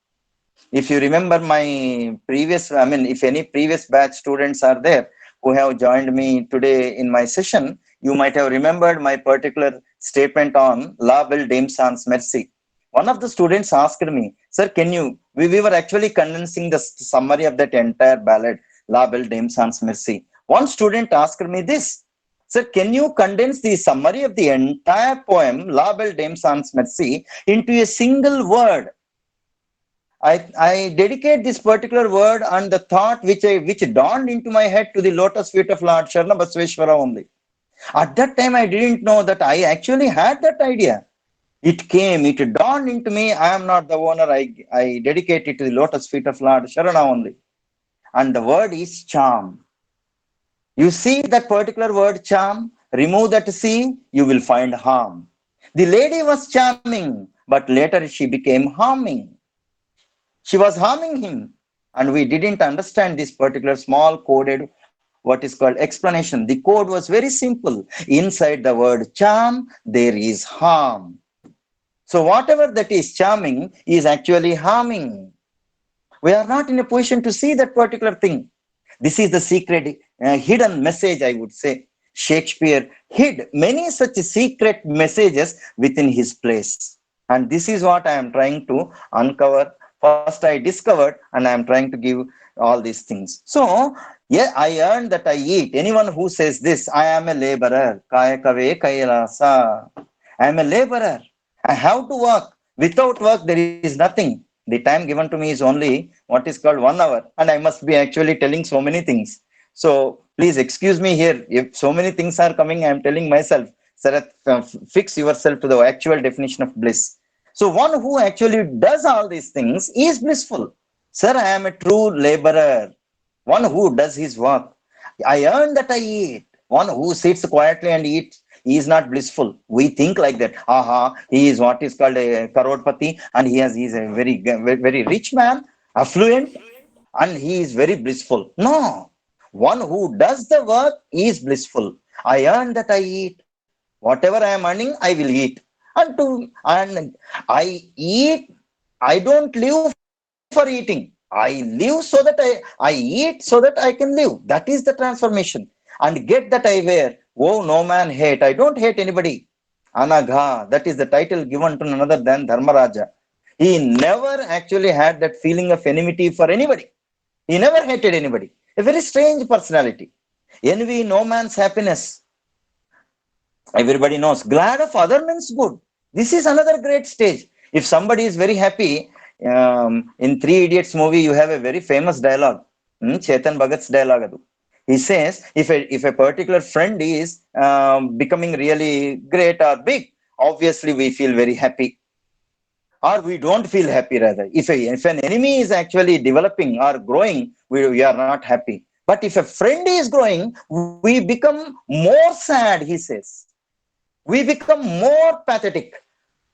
If you remember my previous, I mean, if any previous batch students are there who have joined me today in my session, you might have remembered my particular statement on La Belle Dame Sans Merci. One of the students asked me, sir, can you, we were actually condensing the summary of that entire ballad, La Belle Dame Sans Merci. One student asked me this, sir, can you condense the summary of the entire poem, La Belle Dame Sans Merci, into a single word? I dedicate this particular word and the thought which dawned into my head to the lotus feet of Lord Sharna Basveshwara only. At that time, I didn't know that I actually had that idea. It came, it dawned into me. I am not the owner. I dedicate it to the lotus feet of Lord Sharana only. And the word is charm. You see that particular word charm, remove that C, you will find harm. The lady was charming, but later she became harming. She was harming him, and we didn't understand this particular small coded what is called explanation. The code was very simple. Inside the word charm, there is harm. So whatever that is charming is actually harming. We are not in a position to see that particular thing. This is the secret, hidden message, I would say. Shakespeare hid many such secret messages within his plays. And this is what I am trying to uncover. First, I discovered, and I am trying to give all these things. So, yeah, I earn that I eat. Anyone who says this, I am a laborer. Kaya kave kailasa. I am a laborer. I have to work. Without work, there is nothing. The time given to me is only what is called 1 hour, and I must be actually telling so many things. So Please excuse me here. If so many things are coming, I am telling myself, Sarat, fix yourself to the actual definition of bliss. So one who actually does all these things is blissful. Sir, I am a true laborer. One who does his work. I earn that I eat. One who sits quietly and eats, he is not blissful. We think like that. Aha, he is what is called a karodpati, and he is a very rich man, affluent, and he is very blissful. No, one who does the work is blissful. I earn that I eat. Whatever I am earning, I will eat. And I eat. I don't live for eating. I live so that I eat so that I can live. That is the transformation. And get that I wear. Oh, no man hate. I don't hate anybody. Anagha, that is the title given to none other than Dharmaraja. He never actually had that feeling of enmity for anybody. He never hated anybody. A very strange personality. Envy no man's happiness. Everybody knows. Glad of other men's good. This is another great stage. If somebody is very happy, in Three Idiots movie, you have a very famous dialogue. Chetan Bhagat's dialogue. Adu. He says, if a particular friend is becoming really great or big, obviously we feel very happy, or we don't feel happy rather. If an enemy is actually developing or growing, we are not happy. But if a friend is growing, we become more sad, he says. We become more pathetic.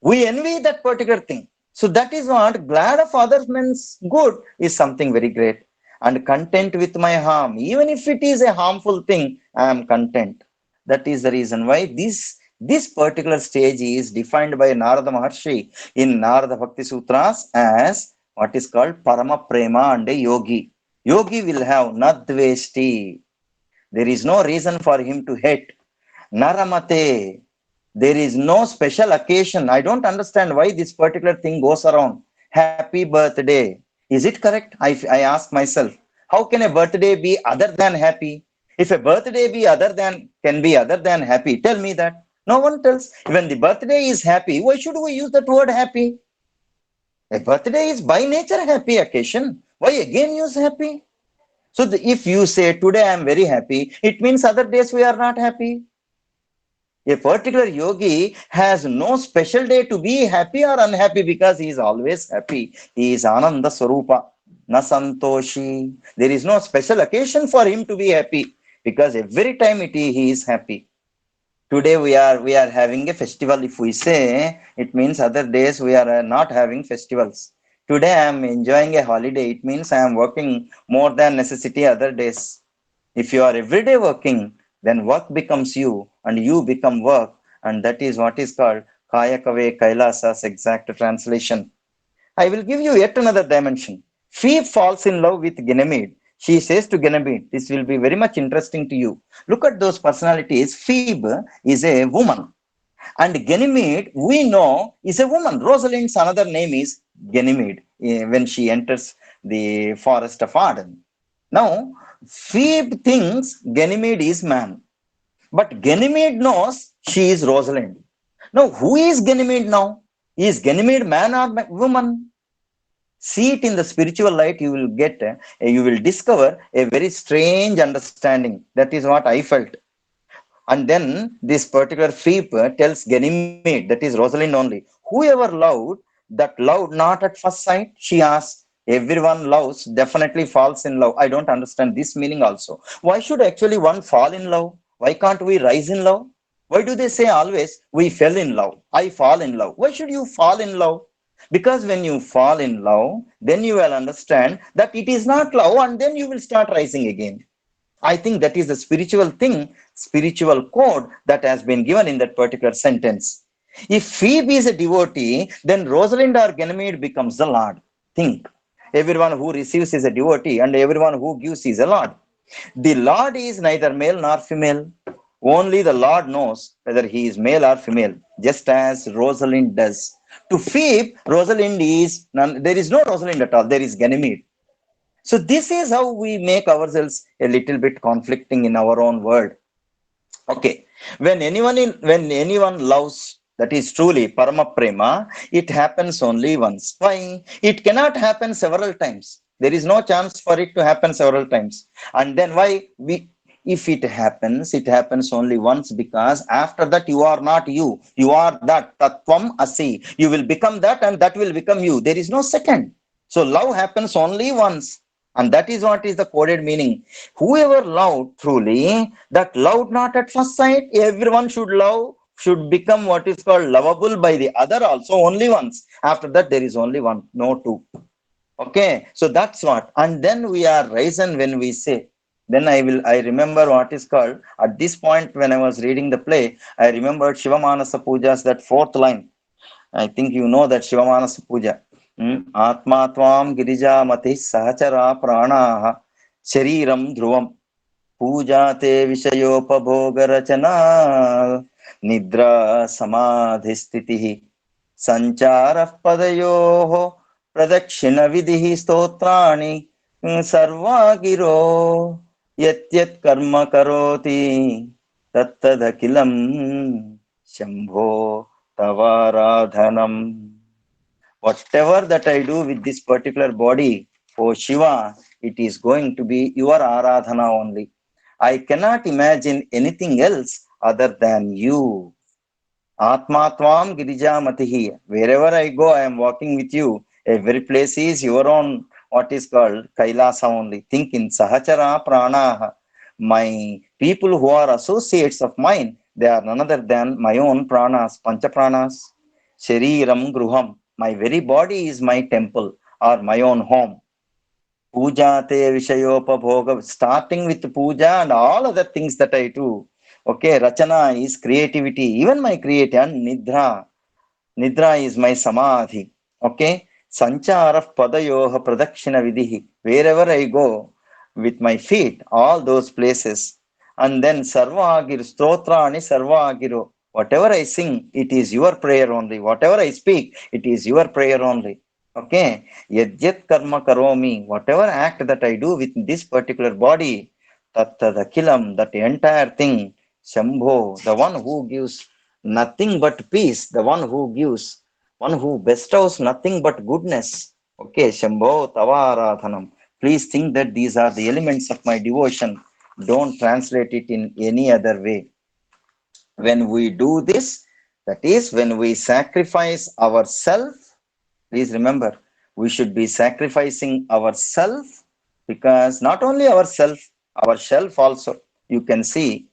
We envy that particular thing. So that is what glad of other men's good is something very great. And content with my harm. Even if it is a harmful thing, I am content. That is the reason why this particular stage is defined by Narada Maharshi in Narada Bhakti Sutras as what is called Parama Prema and a yogi. Yogi will have Nadvesti. There is no reason for him to hate. Naramate. There is no special occasion. I don't understand why this particular thing goes around. Happy birthday. Is it correct? I ask myself, how can a birthday be other than happy? If a birthday be other than can be other than happy, tell me that. No one tells. When the birthday is happy, why should we use that word happy? A birthday is by nature happy occasion. Why again use happy? So if you say today I am very happy, it means other days we are not happy. A particular yogi has no special day to be happy or unhappy because he is always happy. He is Ananda Swarupa, na Santoshi. There is no special occasion for him to be happy because every time he is happy. Today we are having a festival. If we say, it means other days we are not having festivals. Today I am enjoying a holiday. It means I am working more than necessity other days. If you are everyday working, then work becomes you and you become work. And that is what is called Kayakave Kailasa's exact translation. I will give you yet another dimension. Phoebe falls in love with Ganymede. She says to Ganymede, this will be very much interesting to you. Look at those personalities. Phoebe is a woman. And Ganymede, we know, is a woman. Rosalind's another name is Ganymede when she enters the forest of Arden. Now, Phoebe thinks Ganymede is man, but Ganymede knows she is Rosalind. Now, who is Ganymede now? Is Ganymede man or woman? See it in the spiritual light, you will discover a very strange understanding. That is what I felt. And then this particular Phoebe tells Ganymede, that is Rosalind only, whoever loved, that loved not at first sight, she asks. Everyone loves, definitely falls in love. I don't understand this meaning also. Why should actually one fall in love? Why can't we rise in love? Why do they say always, we fell in love, I fall in love? Why should you fall in love? Because when you fall in love, then you will understand that it is not love, and then you will start rising again. I think that is the spiritual thing, spiritual code that has been given in that particular sentence. If Phoebe is a devotee, then Rosalind or Ganymede becomes the Lord. Think. Everyone who receives is a devotee, and everyone who gives is a Lord. The Lord is neither male nor female. Only the Lord knows whether he is male or female, just as Rosalind does. To Phoebe, Rosalind is none, there is no Rosalind at all, there is Ganymede. So this is how we make ourselves a little bit conflicting in our own world. Okay, when anyone loves, that is truly parama prema, it happens only once. Why? It cannot happen several times. There is no chance for it to happen several times. And then why? If it happens only once, because after that you are not you. You are that Tatvam Asi. You will become that and that will become you. There is no second. So love happens only once. And that is what is the coded meaning. Whoever loved truly, that loved not at first sight, everyone should love, should become what is called lovable by the other also only once. After that, there is only one, no two. Okay, so that's what. And then we are risen when we say, then I remember what is called, at this point when I was reading the play, I remembered Shivamanasa Puja's that fourth line. I think you know that Shivamanasa Puja. Atma Tvam Girija Mati Sahachara Pranaha Shariram Dhruvam Puja Te Vishayopabhoga Rachana Nidra Samadhi Sthitihi Sanchara Padayoho Pradakshina Vidhi Stotrani Sarvagiro Yat Yat Karma Karoti Tattadakilam Shambho Tavaradhanam. Whatever that I do with this particular body, oh Shiva, it is going to be your Aradhana only. I cannot imagine anything else other than you. Atma Tvam Girija Matihi. Wherever I go, I am walking with you. Every place is your own, what is called Kailasa only. Think in Sahachara Pranaha. My people who are associates of mine, they are none other than my own pranas, Pancha Pranas. Shariram Gruham. My very body is my temple or my own home. Puja te Vishayopabhoga, starting with puja and all other things that I do. Okay, Rachana is creativity, even my creativity, and Nidra. Nidra is my samadhi. Okay, Sanchara Padayoha Pradakshina Vidhi. Wherever I go with my feet, all those places. And then Sarvagir, Stotrani Sarvagiro. Whatever I sing, it is your prayer only. Whatever I speak, it is your prayer only. Okay, Yajyat Karma Karomi. Whatever act that I do with this particular body, Tattadakilam, that entire thing, Shambho, the one who gives nothing but peace, the one who gives, one who bestows nothing but goodness. Okay, Shambho Tavaradhanam. Please think that these are the elements of my devotion. Don't translate it in any other way. When we do this, that is, when we sacrifice ourselves, please remember, we should be sacrificing ourselves, because not only ourselves, our shelf also. You can see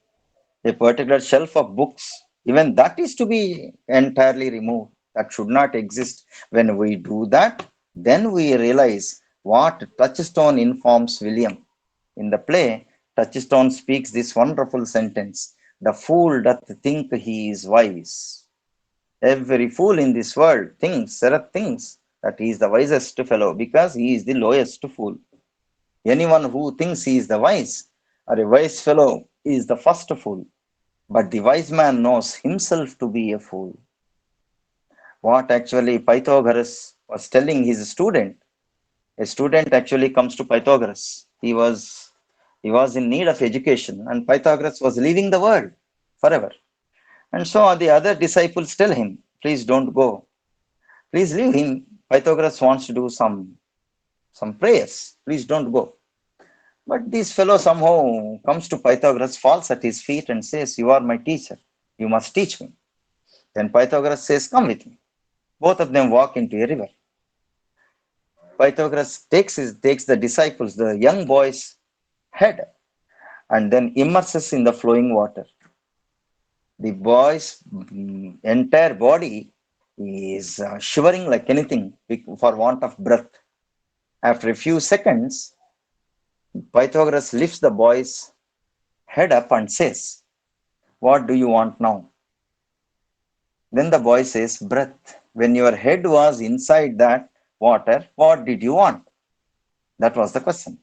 a particular shelf of books, even that is to be entirely removed. That should not exist. When we do that, then we realize what Touchstone informs William. In the play, Touchstone speaks this wonderful sentence: the fool doth think he is wise. Every fool in this world thinks, Sarat thinks, that he is the wisest fellow because he is the lowest fool. Anyone who thinks he is the wise or a wise fellow is the first fool. But the wise man knows himself to be a fool. What actually Pythagoras was telling his student, a student actually comes to Pythagoras. He was in need of education, and Pythagoras was leaving the world forever. And so the other disciples tell him, please don't go. Please leave him. Pythagoras wants to do some prayers. Please don't go. But this fellow somehow comes to Pythagoras, falls at his feet and says, you are my teacher. You must teach me. Then Pythagoras says, come with me. Both of them walk into a river. Pythagoras takes the disciples, the young boy's head, and then immerses in the flowing water. The boy's entire body is shivering like anything for want of breath. After a few seconds, Pythagoras lifts the boy's head up and says, what do you want now? Then the boy says, breath. When your head was inside that water, what did you want? That was the question.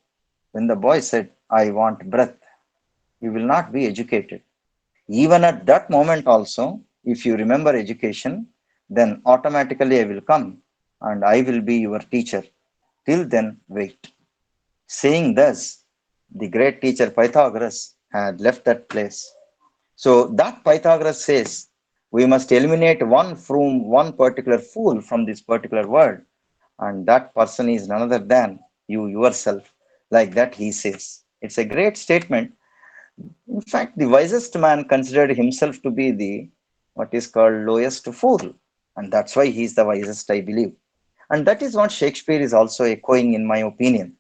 When the boy said, I want breath, you will not be educated. Even at that moment also, if you remember education, then automatically I will come and I will be your teacher. Till then, wait. Saying thus, the great teacher Pythagoras had left that place. So that Pythagoras says, we must eliminate one particular fool from this particular world, and that person is none other than you yourself. Like that he says. It's a great statement. In fact, the wisest man considered himself to be the what is called lowest fool, and that's why he's the wisest, I believe. And that is what Shakespeare is also echoing, in my opinion.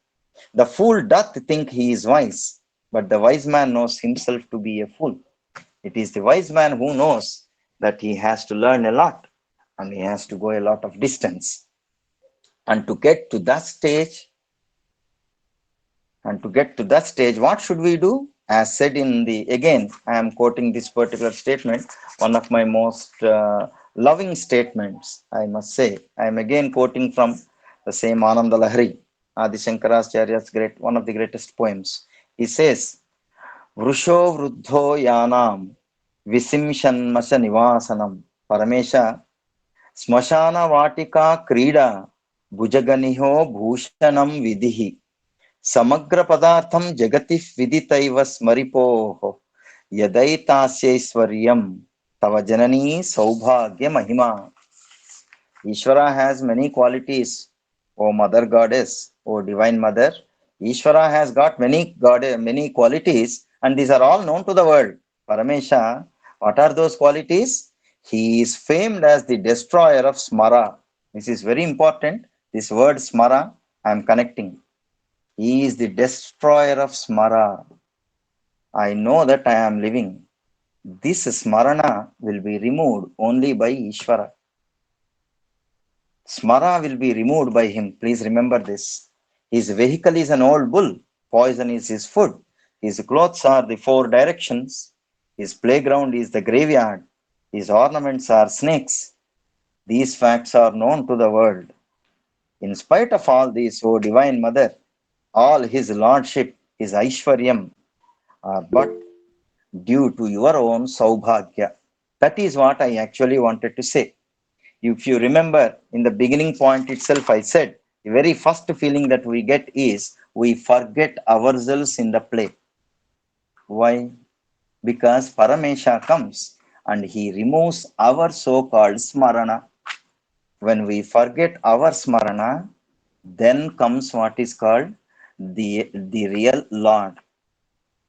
The fool doth think he is wise, but the wise man knows himself to be a fool. It is the wise man who knows that he has to learn a lot and he has to go a lot of distance. And to get to that stage, And to get to that stage, what should we do? As said in the, again, I am quoting this particular statement, one of my most loving statements, I must say. I am again quoting from the same Ananda Lahari, Adi Shankaracharya's great, one of the greatest poems. He says, Vrusho Vruddho Yanam Visimshanmasha Nivasanam Paramesha Smashana Vatika Krida Bhujaganiho Bhushanam Vidhi समग्र पदार्थम जगति विदितैव स्मरिपोः यदैतास्यैश्वर्यं तव जननी सौभाग्य महिमा. Ishvara has many qualities, O Mother Goddess, O Divine Mother. Ishvara has got many qualities, and these are all known to the world. Paramesha, what are those qualities? He is famed as the destroyer of Smara. This is very important. This word Smara, I am connecting. He is the destroyer of Smara. I know that I am living. This Smarana will be removed only by Ishvara. Smara will be removed by him. Please remember this. His vehicle is an old bull. Poison is his food. His clothes are the four directions. His playground is the graveyard. His ornaments are snakes. These facts are known to the world. In spite of all this, O Divine Mother, all his lordship, his Aishwaryam, are but due to your own Saubhagya. That is what I actually wanted to say. If you remember, in the beginning point itself, I said the very first feeling that we get is we forget ourselves in the play. Why? Because Paramesha comes and he removes our so called Smarana. When we forget our Smarana, then comes what is called the real Lord.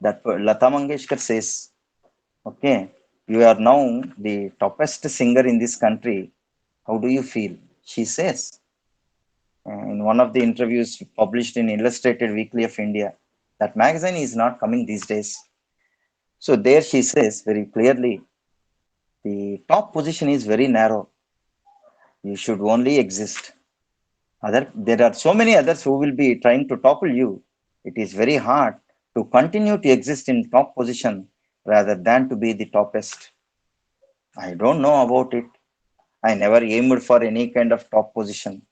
That Lata Mangeshkar says, okay, you are now the toppest singer in this country. How do you feel? She says in one of the interviews published in Illustrated Weekly of India, that magazine is not coming these days. So there she says very clearly, the top position is very narrow. You should only exist. There are so many others who will be trying to topple you. It is very hard to continue to exist in top position rather than to be the toppest. I don't know about it. I never aimed for any kind of top position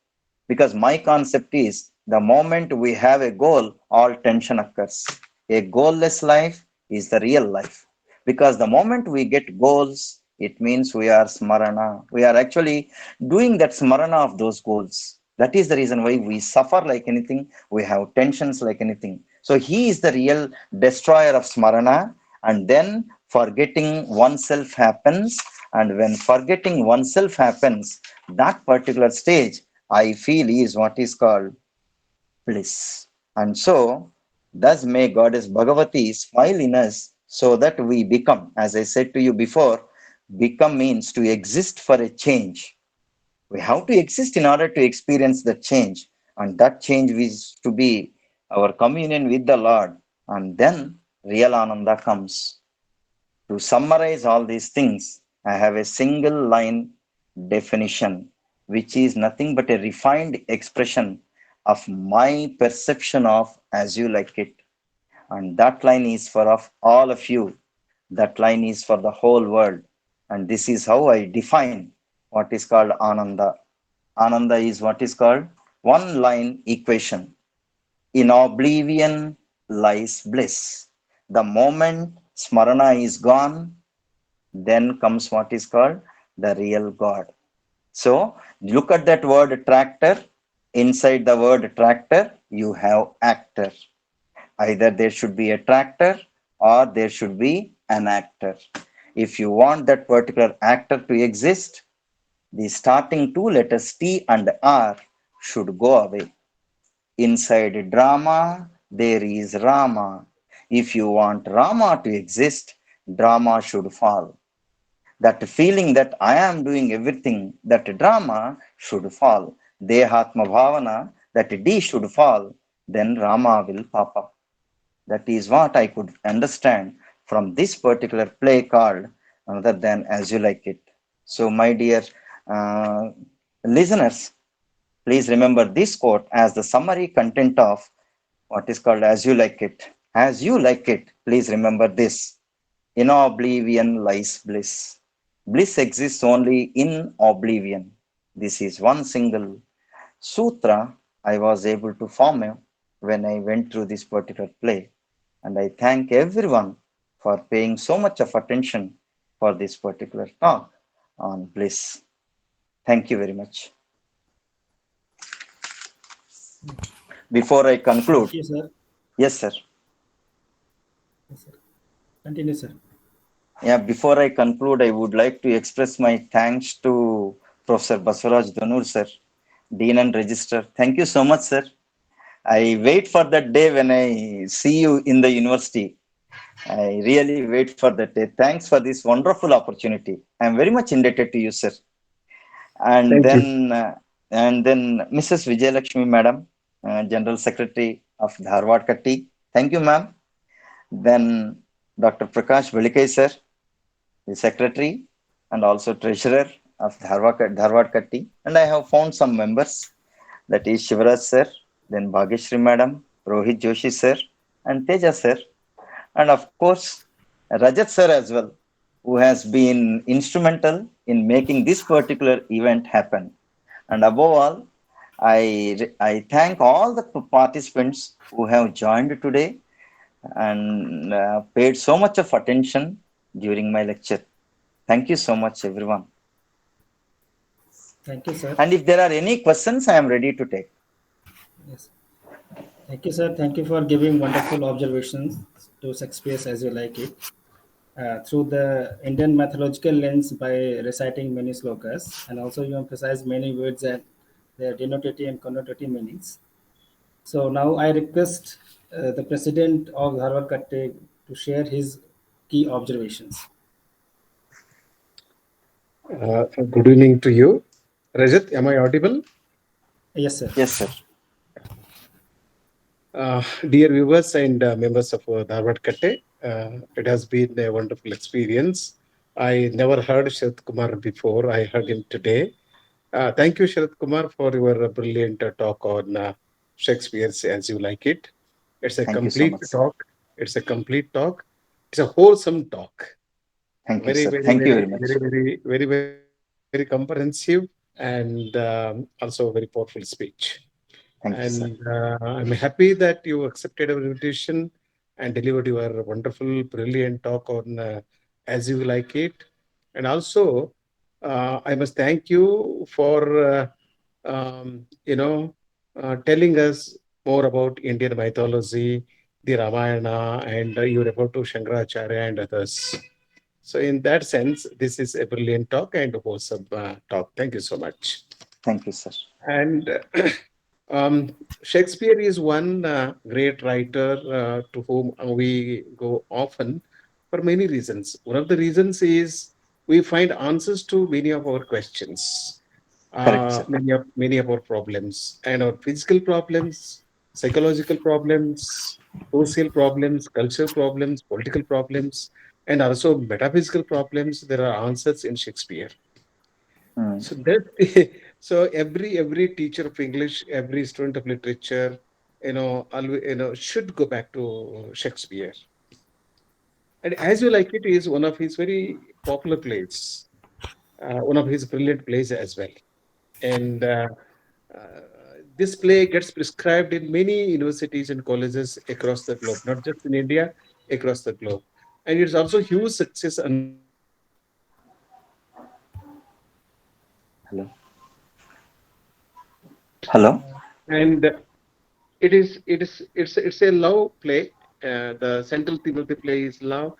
because my concept is the moment we have a goal, all tension occurs. A goalless life is the real life because the moment we get goals, it means we are smarana. We are actually doing that smarana of those goals. That is the reason why we suffer like anything. We have tensions like anything. So he is the real destroyer of smarana, and then forgetting oneself happens. And when forgetting oneself happens, that particular stage, I feel, is what is called bliss. And so, thus may Goddess Bhagavati smile in us so that we become, as I said to you before, become means to exist for a change. We have to exist in order to experience the change, and that change is to be our communion with the Lord, and then real Ananda comes. To summarize all these things, I have a single line definition, which is nothing but a refined expression of my perception of as you like it. And that line is for of all of you. That line is for the whole world. And this is how I define what is called Ananda. Ananda is what is called one line equation. In oblivion lies bliss. The moment smarana is gone, then comes what is called the real God. So look at that word tractor. Inside the word tractor, you have actor. Either there should be a tractor or there should be an actor. If you want that particular actor to exist, the starting two letters T and R should go away. Inside drama, there is Rama. If you want Rama to exist, drama should fall. That feeling that I am doing everything, that drama should fall. Dehatma Bhavana, that D should fall, then Rama will pop up. That is what I could understand from this particular play called Other Than As You Like It. So, my dear uh, listeners, please remember this quote as the summary content of what is called As You Like It. As you like it, please remember this. In oblivion lies bliss. Bliss exists only in oblivion. This is one single sutra I was able to form when I went through this particular play. And I thank everyone for paying so much of attention for this particular talk on bliss. Thank you very much. Before I Thank conclude, you, sir. yes, sir. Yes, sir. Continue, sir. Yeah, before I conclude, I would like to express my thanks to Professor Baswaraj Dhanur, sir, Dean and Register. Thank you so much, sir. I wait for that day when I see you in the university. I really wait for that day. Thanks for this wonderful opportunity. I am very much indebted to you, sir. And Thank you. then, Mrs. Vijayalakshmi, Madam, General Secretary of Dharwad Katti. Thank you, ma'am. Then Dr. Prakash Velikai, sir, the secretary and also treasurer of Dharwad Katti. And I have found some members, that is Shivaraj sir, then Bhageshri madam, Rohit Joshi sir, and Teja sir, and of course Rajat sir as well, who has been instrumental in making this particular event happen. And above all, I thank all the participants who have joined today and paid so much of attention during my lecture. Thank you so much, everyone. Thank you, sir. And if there are any questions, I am ready to take. Yes. Thank you, sir. Thank you for giving wonderful observations to Shakespeare as you like it. Through the Indian mythological lens by reciting many slokas, and also you emphasize many words and their denotative and connotative meanings. So now I request the president of Dharwad Katte to share his key observations. Good evening to you. Rajat, am I audible? Yes, sir. Yes, sir. Dear viewers and members of Dharwad Katte, it has been a wonderful experience. I never heard Sharat Kumar before. I heard him today. Thank you, Sharat Kumar, for your brilliant talk on Shakespeare's As You Like It. It's a Thank you so complete much, sir. talk. It's a complete talk. It's a wholesome talk. Thank you, Very, sir. very, Thank you very, very much. very, very, very, very comprehensive and also a very powerful speech. Thank you, sir. And I'm happy that you accepted our invitation and delivered your wonderful, brilliant talk on As You Like It. And also, I must thank you for, telling us more about Indian mythology, the Ramayana, and you refer to Shankaracharya and others. So, in that sense, this is a brilliant talk and wholesome talk. Thank you so much. Thank you, sir. And Shakespeare is one great writer to whom we go often for many reasons. One of the reasons is we find answers to many of our questions, Correct, sir. many of our problems, and our physical problems, psychological problems, social problems, cultural problems, political problems, and also metaphysical problems. There are answers in Shakespeare. Mm. So that so every teacher of English, every student of literature, should go back to Shakespeare. And As You Like It is one of his very popular plays, one of his brilliant plays as well. And uh, this play gets prescribed in many universities and colleges across the globe, not just in India, across the globe. And it's also huge success among Hello. Hello. and it's a love play. The central theme of the play is love,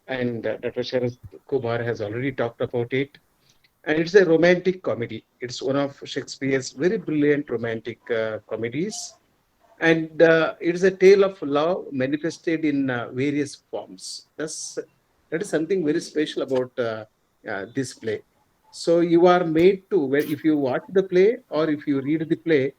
and Dr. Sharat Kumar has already talked about it. And it's a romantic comedy. It's one of Shakespeare's very brilliant romantic comedies. and it is a tale of love manifested in various forms. That is something very special about this play. So you are made to, if you watch the play or if you read the play,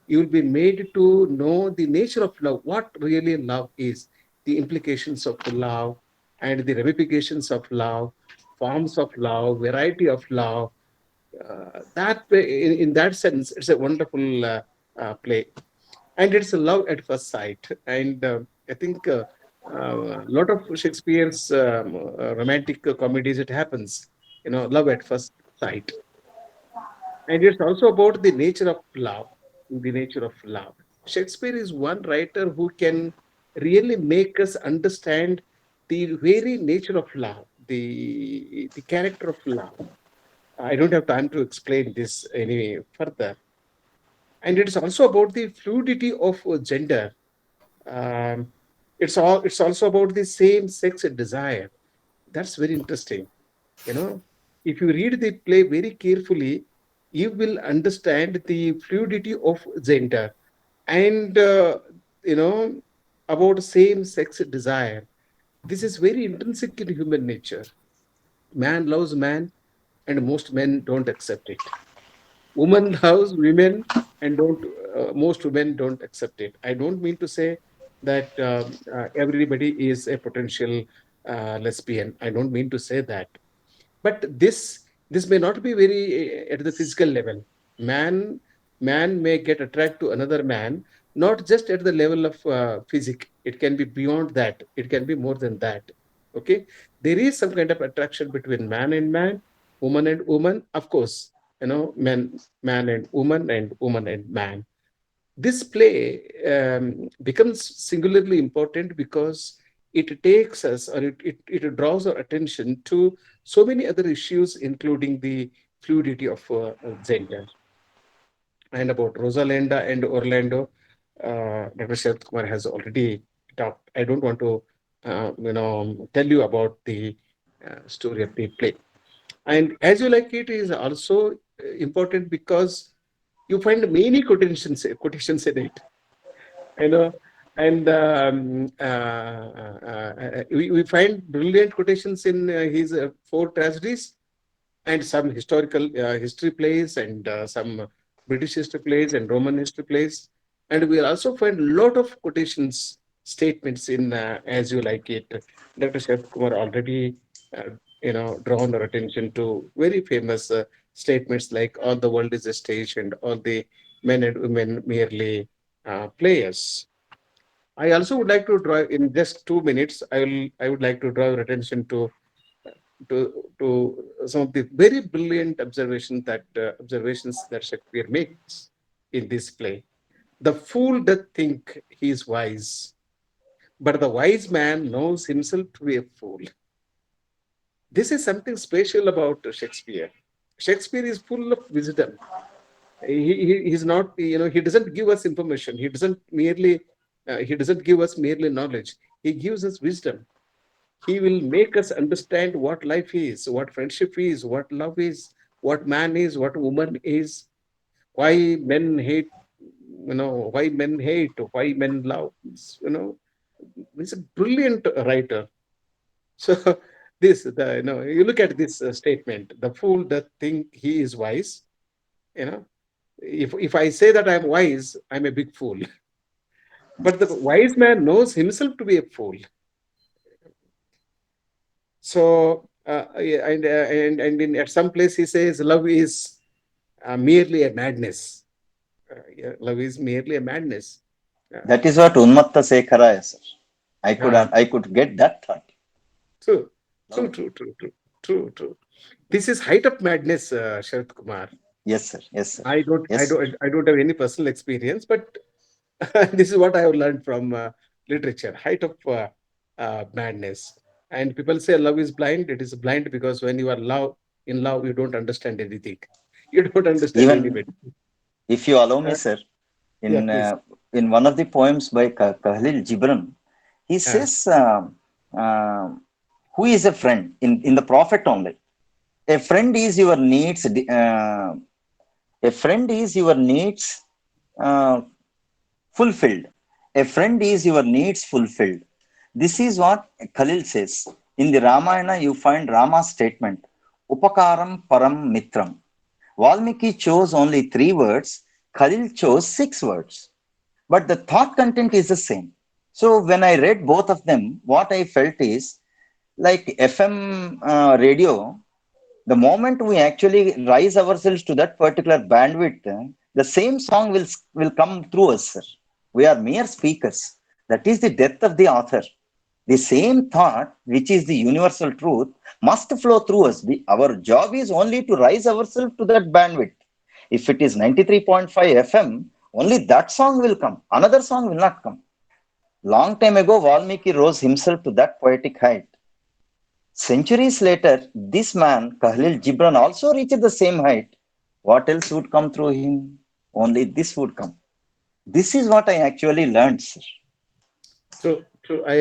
you will be made to know the nature of love, what really love is, the implications of love, and the ramifications of love, forms of love, variety of love. That way, in that sense, it's a wonderful play, and it's a love at first sight. And I think a lot of Shakespeare's romantic comedies, it happens, love at first sight. And it's also about the nature of love. The nature of love. Shakespeare is one writer who can really make us understand the very nature of love, the character of love. I don't have time to explain this any further. And it is also about the fluidity of gender. Um, it's also about the same sex desire. That's very interesting. You know, if you read the play very carefully, you will understand the fluidity of gender, and you know about same sex desire. This is very intrinsic in human nature. Man loves man, and most men don't accept it. Women loves women, and don't most women don't accept it. I don't mean to say that everybody is a potential lesbian. I don't mean to say that. But this may not be very at the physical level. Man man may get attracted to another man, not just at the level of physic. It can be beyond that. It can be more than that. Okay, there is some kind of attraction between man and man, woman and woman, of course. Man and woman and man. This play becomes singularly important because it takes us, or it draws our attention to so many other issues, including the fluidity of gender. And about Rosalinda and Orlando, Dr. Sarat Kumar has already talked. I don't want to, tell you about the story of the play. And as you like, it is also important because you find many quotations in it, you know and we find brilliant quotations in his four tragedies, and some historical history plays, and some British history plays and Roman history plays. And we'll also find a lot of quotations, statements in As You Like It. Dr. Sharat Kumar already, drawn our attention to very famous statements like "All the world is a stage, and all the men and women merely players." I also would like to draw in just 2 minutes. I would like to draw your attention to some of the very brilliant observations that Shakespeare makes in this play. The fool doth think he is wise, but the wise man knows himself to be a fool. This is something special about Shakespeare. Shakespeare is full of wisdom. He's not, he doesn't give us information. He doesn't give us merely knowledge. He gives us wisdom. He will make us understand what life is, what friendship is, what love is, what man is, what woman is, why men hate, why men love. He's a brilliant writer. So you look at this statement: the fool that think he is wise. You know, if I say that I'm wise, I'm a big fool. But the wise man knows himself to be a fool. So yeah, at some place he says love is merely a madness. Yeah, love is merely a madness. Uh, That is what Unmatta Sekhara is, sir. uh, I could get that thought. true, true, Love. true, true, true, true, true. This is height of madness, Sharat Kumar. Yes, sir. Yes, sir. I Yes. don't, I don't have any personal experience, but this is what I have learned from literature. Height of madness. And people say love is blind. It is blind because when you are in love, you don't understand anything. You don't understand Even anybody. if you allow me, Uh, sir, yeah, in please. uh, in one of the poems by Khalil Gibran, he Uh, says, uh, "Who is a friend?" In the prophet only. A friend is your needs. A friend is your needs uh, fulfilled. A friend is your needs fulfilled. This is what Khalil says. In the Ramayana, you find Rama's statement, Upakaram Param Mitram. Valmiki chose only 3 words, Khalil chose 6 words. But the thought content is the same. So when I read both of them, what I felt is like FM radio, the moment we actually rise ourselves to that particular bandwidth, the same song will come through us, sir. We are mere speakers. That is the depth of the author. The same thought, which is the universal truth, must flow through us. Our job is only to rise ourselves to that bandwidth. If it is 93.5 FM, only that song will come. Another song will not come. Long time ago, Valmiki rose himself to that poetic height. Centuries later, this man, Khalil Gibran, also reached the same height. What else would come through him? Only this would come. This is what I actually learned, sir. So I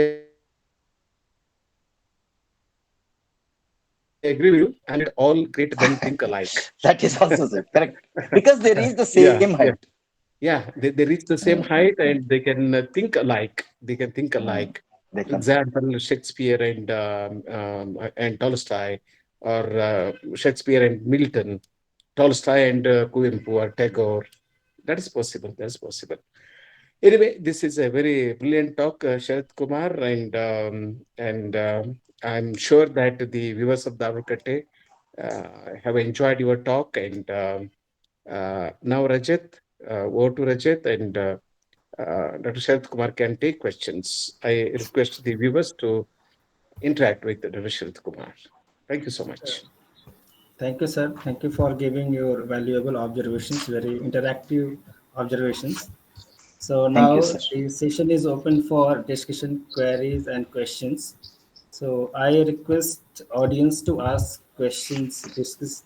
agree with you, and all great men think alike. That is also sir, correct. Because they reach the Yeah, same yeah, height. yeah. They reach the same height and they can think alike. They can think Mm, alike. they For can. example, Shakespeare and Tolstoy, or Shakespeare and Milton, Tolstoy and Kuvempu or Tagore. That is possible. That's possible. Anyway, this is a very brilliant talk, Sharat Kumar, and I'm sure that the viewers of Davarkate have enjoyed your talk. And now, Rajat, over to Rajat, and Dr. Sharat Kumar can take questions. I request the viewers to interact with Dr. Sharat Kumar. Thank you so much. Thank you, sir. Thank you for giving your valuable observations, very interactive observations. So Thank you, now sir. the session is open for discussion, queries, and questions. So I request audience to ask questions, discuss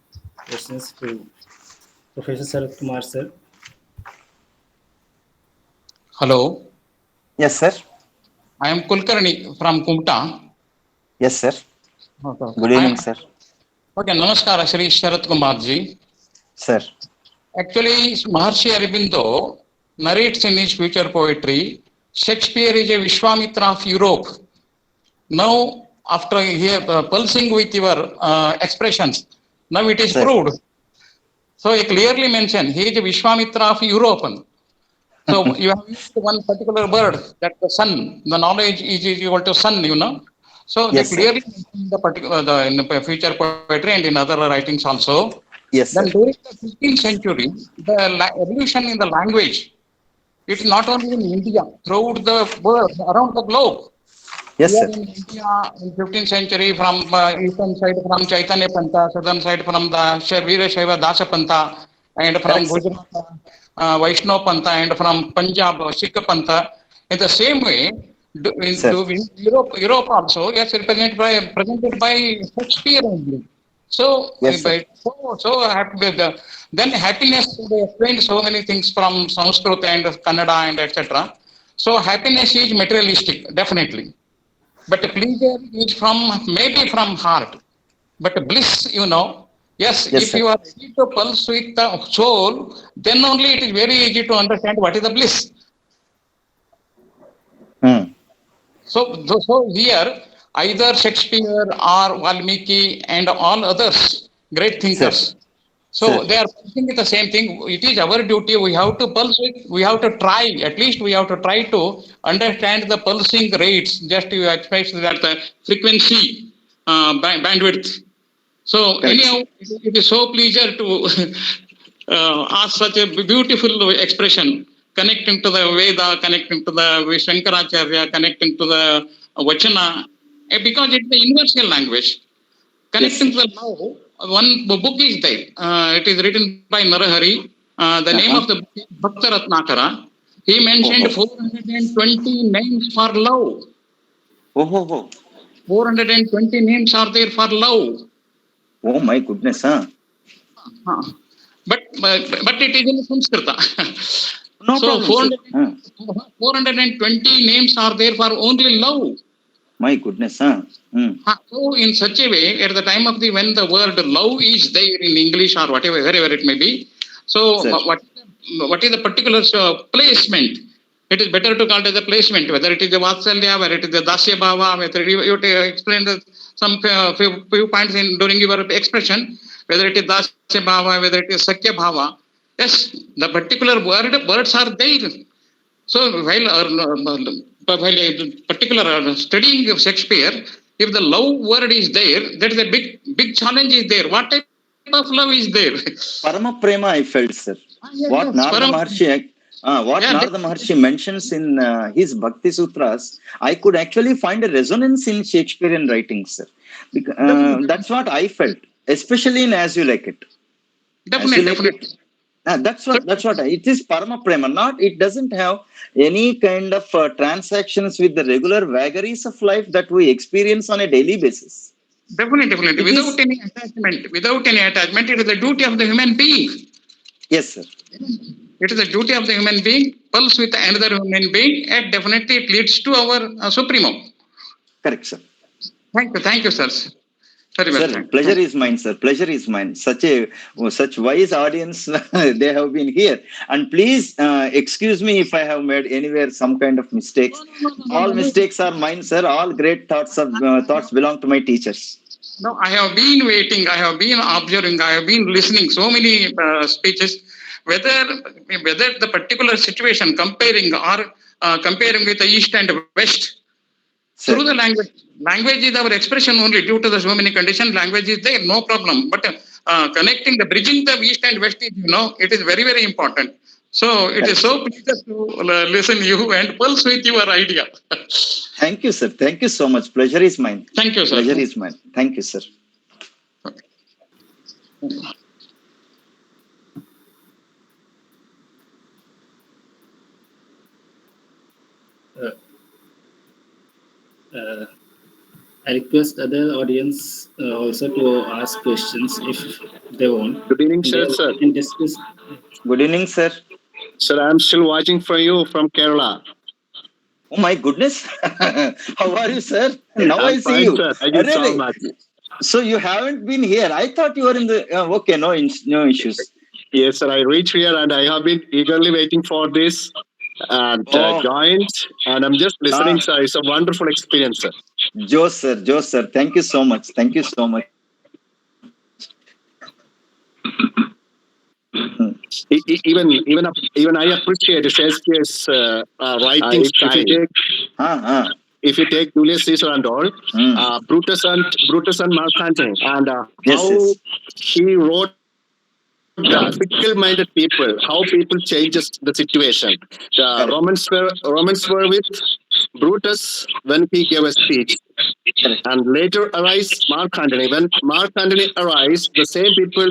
questions to Professor Sarat Kumar, sir. Hello, Yes, sir. I am Kulkarni from Kumta. Yes, sir. Okay, okay. Good I am evening, sir. okay. Namaskar, Shri Sharat Kumar ji. Sir. Actually, Maharshi Aurobindo narrates in his future poetry, Shakespeare is a Vishwamitra of Europe. Now, after here pulsing with your expressions, now it is Sir. proved. So he clearly mentioned he is a Vishwamitra of Europe. So you have used one particular word that the sun, the knowledge is equal to sun, you know. So they Yes, sir. clearly mention the particular in the future poetry and in other writings also. Yes, Then sir. during the 15th century, the evolution in the language, it is not only in India, throughout the world, around the globe. Yes, Here sir. in India, in 15th century, from eastern side from Chaitanya Pantha, southern side from the Veera Shaiva Dasa Pantha, and from Correct, sir. Gujarat, Vaishnava Pantha, and from Punjab, Sikh Pantha. In the same way, Sir. in Europe also, yes, presented by Shakespeare only. So, Yes, sir. then happiness, they explained so many things from Sanskrit and Kannada and etc. So happiness is materialistic, definitely. But pleasure is from maybe from heart. But bliss, yes, Yes, if sir. you are ready to pulse with the soul, then only it is very easy to understand what is the bliss. Hmm. So here, either Shakespeare or Valmiki and all others, great Sir. thinkers. Sir. So they are pulsing with the same thing. It is our duty. We have to pulse it. We have to try. At least we have to try to understand the pulsing rates. Just to express that the frequency, bandwidth. So Correct, sir. anyhow, it is so pleasure to ask such a beautiful expression, connecting to the Veda, connecting to the Shankaracharya, connecting to the Vachana, because it's the universal language. Yes, sir. Connecting to the now, one book is there. It is written by Narahari. The name of the Uh-huh. book is Bhakta Ratnakara. He Oh, mentioned oh. 420 names for love. Oh, oh, oh. 420 names are there for love. Oh, my goodness, huh? Huh. But it is in Sanskrita. No So problem, sir. 420 names are there for only love. My goodness, huh? Hmm. So in such a way, at the time of the when the word love is there in English or whatever, wherever it may be. So Sir. what is the particular placement? It is better to call it as a placement, whether it is a Vatsalya, whether it is a Dasya Bhava, whether you explain some few points in during your expression, whether it is Dasya Bhava, whether it is Sakya Bhava. Yes, the particular words are there. So while particular studying of Shakespeare, if the love word is there, that is a big challenge is there. What type of love is there? Parama Prema, I felt, sir. What Yes, Narada Maharshi, yeah, mentions in his Bhakti Sutras, I could actually find a resonance in Shakespearean writings, sir. That's what I felt, especially in As You Like It. As You Like definitely. It. That's what it is. Parama Prema. Not, it doesn't have any kind of transactions with the regular vagaries of life that we experience on a daily basis. Definitely. It is, Without any attachment, it is the duty of the human being. yes, sir. It is the duty of the human being, pulse with another human being, and definitely it leads to our Supremo. Correct, sir. Thank you, sir. Very well. Sir, pleasure is mine, sir. Pleasure is mine. Such wise audience they have been here. And please excuse me if I have made anywhere some kind of mistakes. All mistakes are mine, sir. All great thoughts belong to my teachers. No, I have been waiting. I have been observing. I have been listening so many speeches. Whether the particular situation comparing with the East and West, Sir. through the language is our expression only. Due to the so many conditions, language is there, no problem. But connecting the bridging the East and West is, it is very, very important. So it is so pleasure to listen you and pulse with your idea. Thank you, sir. Thank you so much. Pleasure is mine. Thank you, sir. Pleasure is mine. Thank you, sir. I request other audience also to ask questions if they want. Good evening, sir. We can discuss. Good evening, sir. Sir, I'm still watching for you from Kerala. Oh my goodness. How are you, sir? Now I I'm see fine, you. sir. Thank you so Really? much. So you haven't been here. I thought you were in the okay, no issues. Yes, sir. I reached here and I have been eagerly waiting for this and Oh, joined. And I'm just listening, sir. It's a wonderful experience, sir. Joe, sir. Thank you so much. Thank you so much. Even I appreciate Shakespeare's writing style. If you take Julius Caesar and all, Brutus and Mark Antony, and how he wrote the fickle-minded people, how people changes the situation. The Romans were with Brutus when he gave a speech, and later arise Mark Antony. When Mark Antony arise, the same people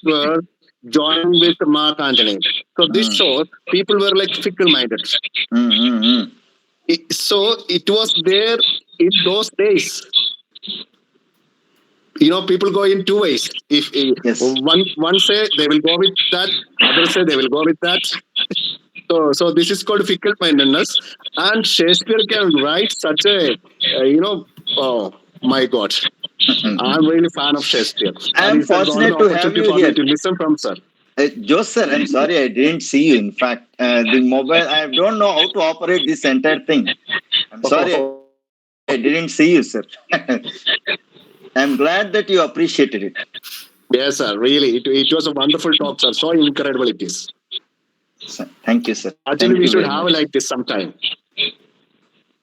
were joined with Mark Antony. So this shows people were like fickle-minded. So it was there in those days. People go in two ways. If one say they will go with that, others say they will go with that. So this is called fickle mindedness. And Shakespeare can write such a, oh my God. I'm really fan of Shakespeare. I'm fortunate to have you here. To listen from, sir. Joe, sir, I'm sorry I didn't see you. In fact, the mobile, I don't know how to operate this entire thing. I'm sorry I didn't see you, sir. I'm glad that you appreciated it. Yes, sir. Really, it was a wonderful talk, sir. So incredible it is. Thank you, sir. Actually, we should have like this sometime.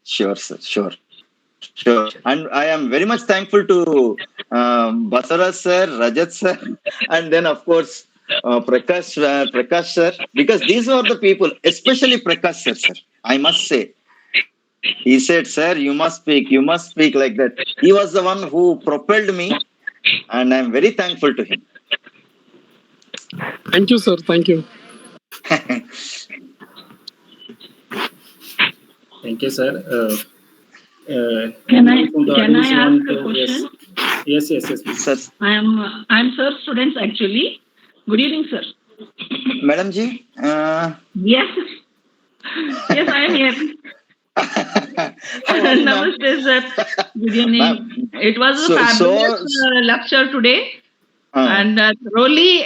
Sure, sir. Sure. And I am very much thankful to Basara sir, Rajat sir, and then of course Prakash sir, because these are the people, especially Prakash sir. I must say, he said, "Sir, you must speak like that." He was the one who propelled me, and I am very thankful to him. Thank you, sir. Thank you. Thank you, sir. Can I ask a question? Yes. Sir. I'm sir students actually. Good evening, sir. Madam ji. Yes. Yes, I am here. Namaste, sir. Good evening. It was a fabulous lecture today, and really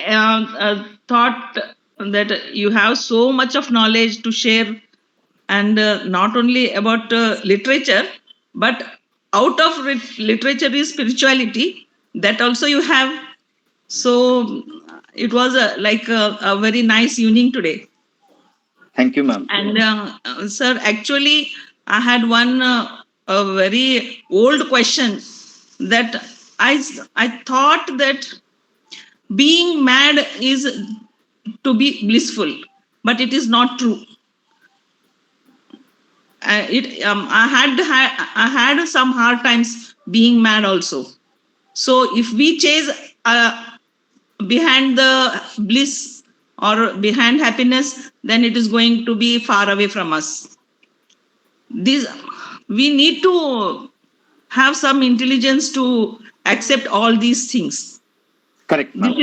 thought that you have so much of knowledge to share and not only about literature, but out of literature is spirituality. That also you have. So it was a very nice evening today. Thank you, ma'am. And sir, actually, I had one a very old question that I thought that being mad is to be blissful, but it is not true. It I had some hard times being mad also. So if we chase behind the bliss or behind happiness, then it is going to be far away from us. This we need to have some intelligence to accept all these things. Correct, ma'am.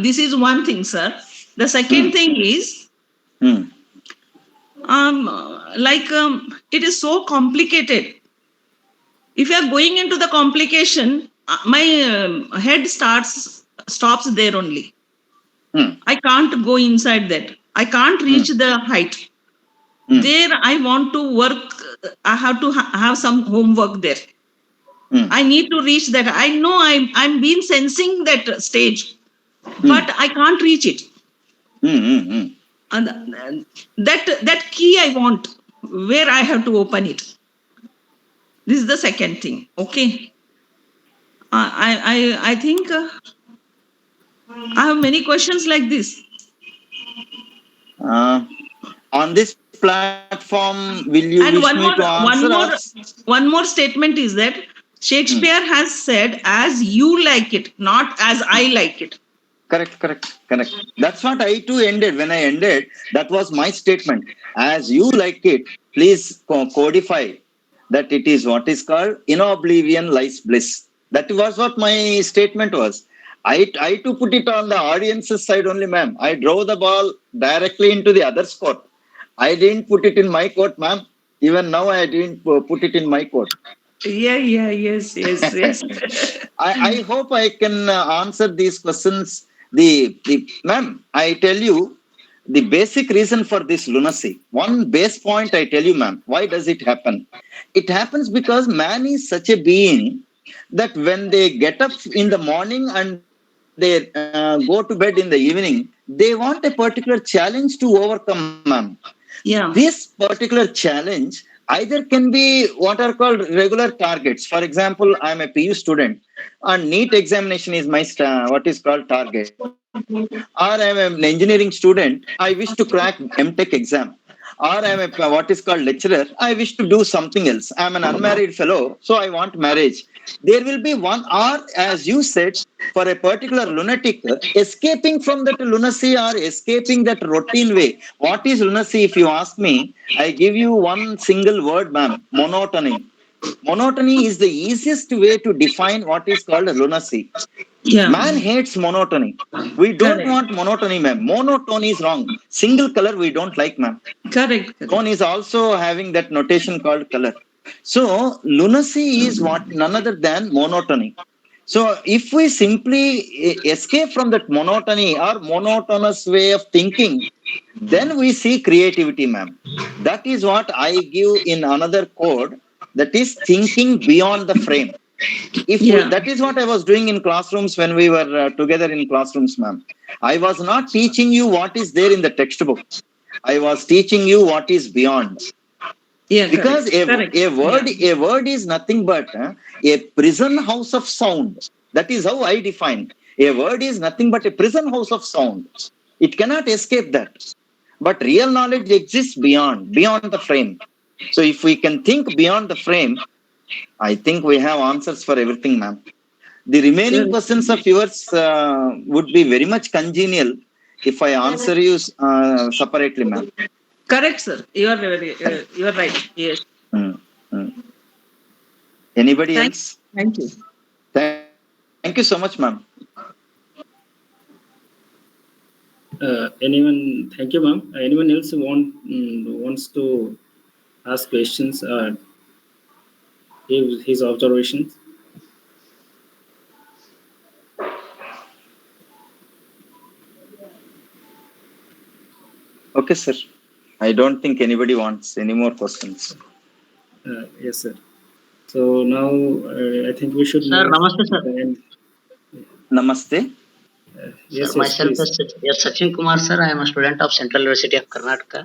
This is one thing, sir. The second thing is it is so complicated. If you are going into the complication, my head stops there only. I can't go inside that. I can't reach the height. There I want to work. I have to have some homework there. I need to reach that. I know I'm been sensing that stage, but I can't reach it. And that key I want, where I have to open it. This is the second thing. Okay. I think I have many questions like this. On this platform, will you And wish me to answer? one more statement is that Shakespeare has said, "As you like it, not as I like it." Correct. That's what I too ended. When I ended, that was my statement. As you like it, please codify that it is what is called in oblivion lies bliss. That was what my statement was. I to put it on the audience's side only, ma'am. I drove the ball directly into the other's court. I didn't put it in my court, ma'am. Even now, I didn't put it in my court. Yes. I hope I can answer these questions. Ma'am, I tell you the basic reason for this lunacy. One base point I tell you, ma'am. Why does it happen? It happens because man is such a being that when they get up in the morning and they go to bed in the evening, they want a particular challenge to overcome, ma'am. Yeah. This particular challenge either can be what are called regular targets. For example, I'm a PU student and NEET examination is my what is called target. Or I'm an engineering student, I wish to crack MTech exam. Or I'm a what is called lecturer, I wish to do something else. I'm an unmarried fellow, so I want marriage. There will be one, or as you said, for a particular lunatic, escaping from that lunacy or escaping that routine way. What is lunacy, if you ask me? I give you one single word, ma'am: monotony. Monotony is the easiest way to define what is called lunacy. Yeah. Man hates monotony. We don't want monotony, ma'am. Monotony is wrong. Single color we don't like, ma'am. Correct. Tone is also having that notation called color. So lunacy is what none other than monotony. So if we simply escape from that monotony or monotonous way of thinking, then we see creativity, ma'am. That is what I give in another code, that is thinking beyond the frame. That is what I was doing in classrooms when we were together in classrooms, ma'am. I was not teaching you what is there in the textbook. I was teaching you what is beyond. Yeah, because correct. A word is nothing but a prison house of sound. That is how I define. A word is nothing but a prison house of sound. It cannot escape that. But real knowledge exists beyond the frame. So if we can think beyond the frame, I think we have answers for everything, ma'am. The remaining questions of yours would be very much congenial if I answer you separately, ma'am. Correct, sir. You are right. Yes. Anybody else? Thank you. Thank you so much, ma'am. Anyone? Thank you, ma'am. Anyone else wants to ask questions or give his observations? Okay, sir. I don't think anybody wants any more questions. Yes, sir. So now I think we should Sir, move namaste, sir. to the end. Namaste. Sir, Yes, yes, myself please. is Sachin Kumar, sir. I am a student of Central University of Karnataka.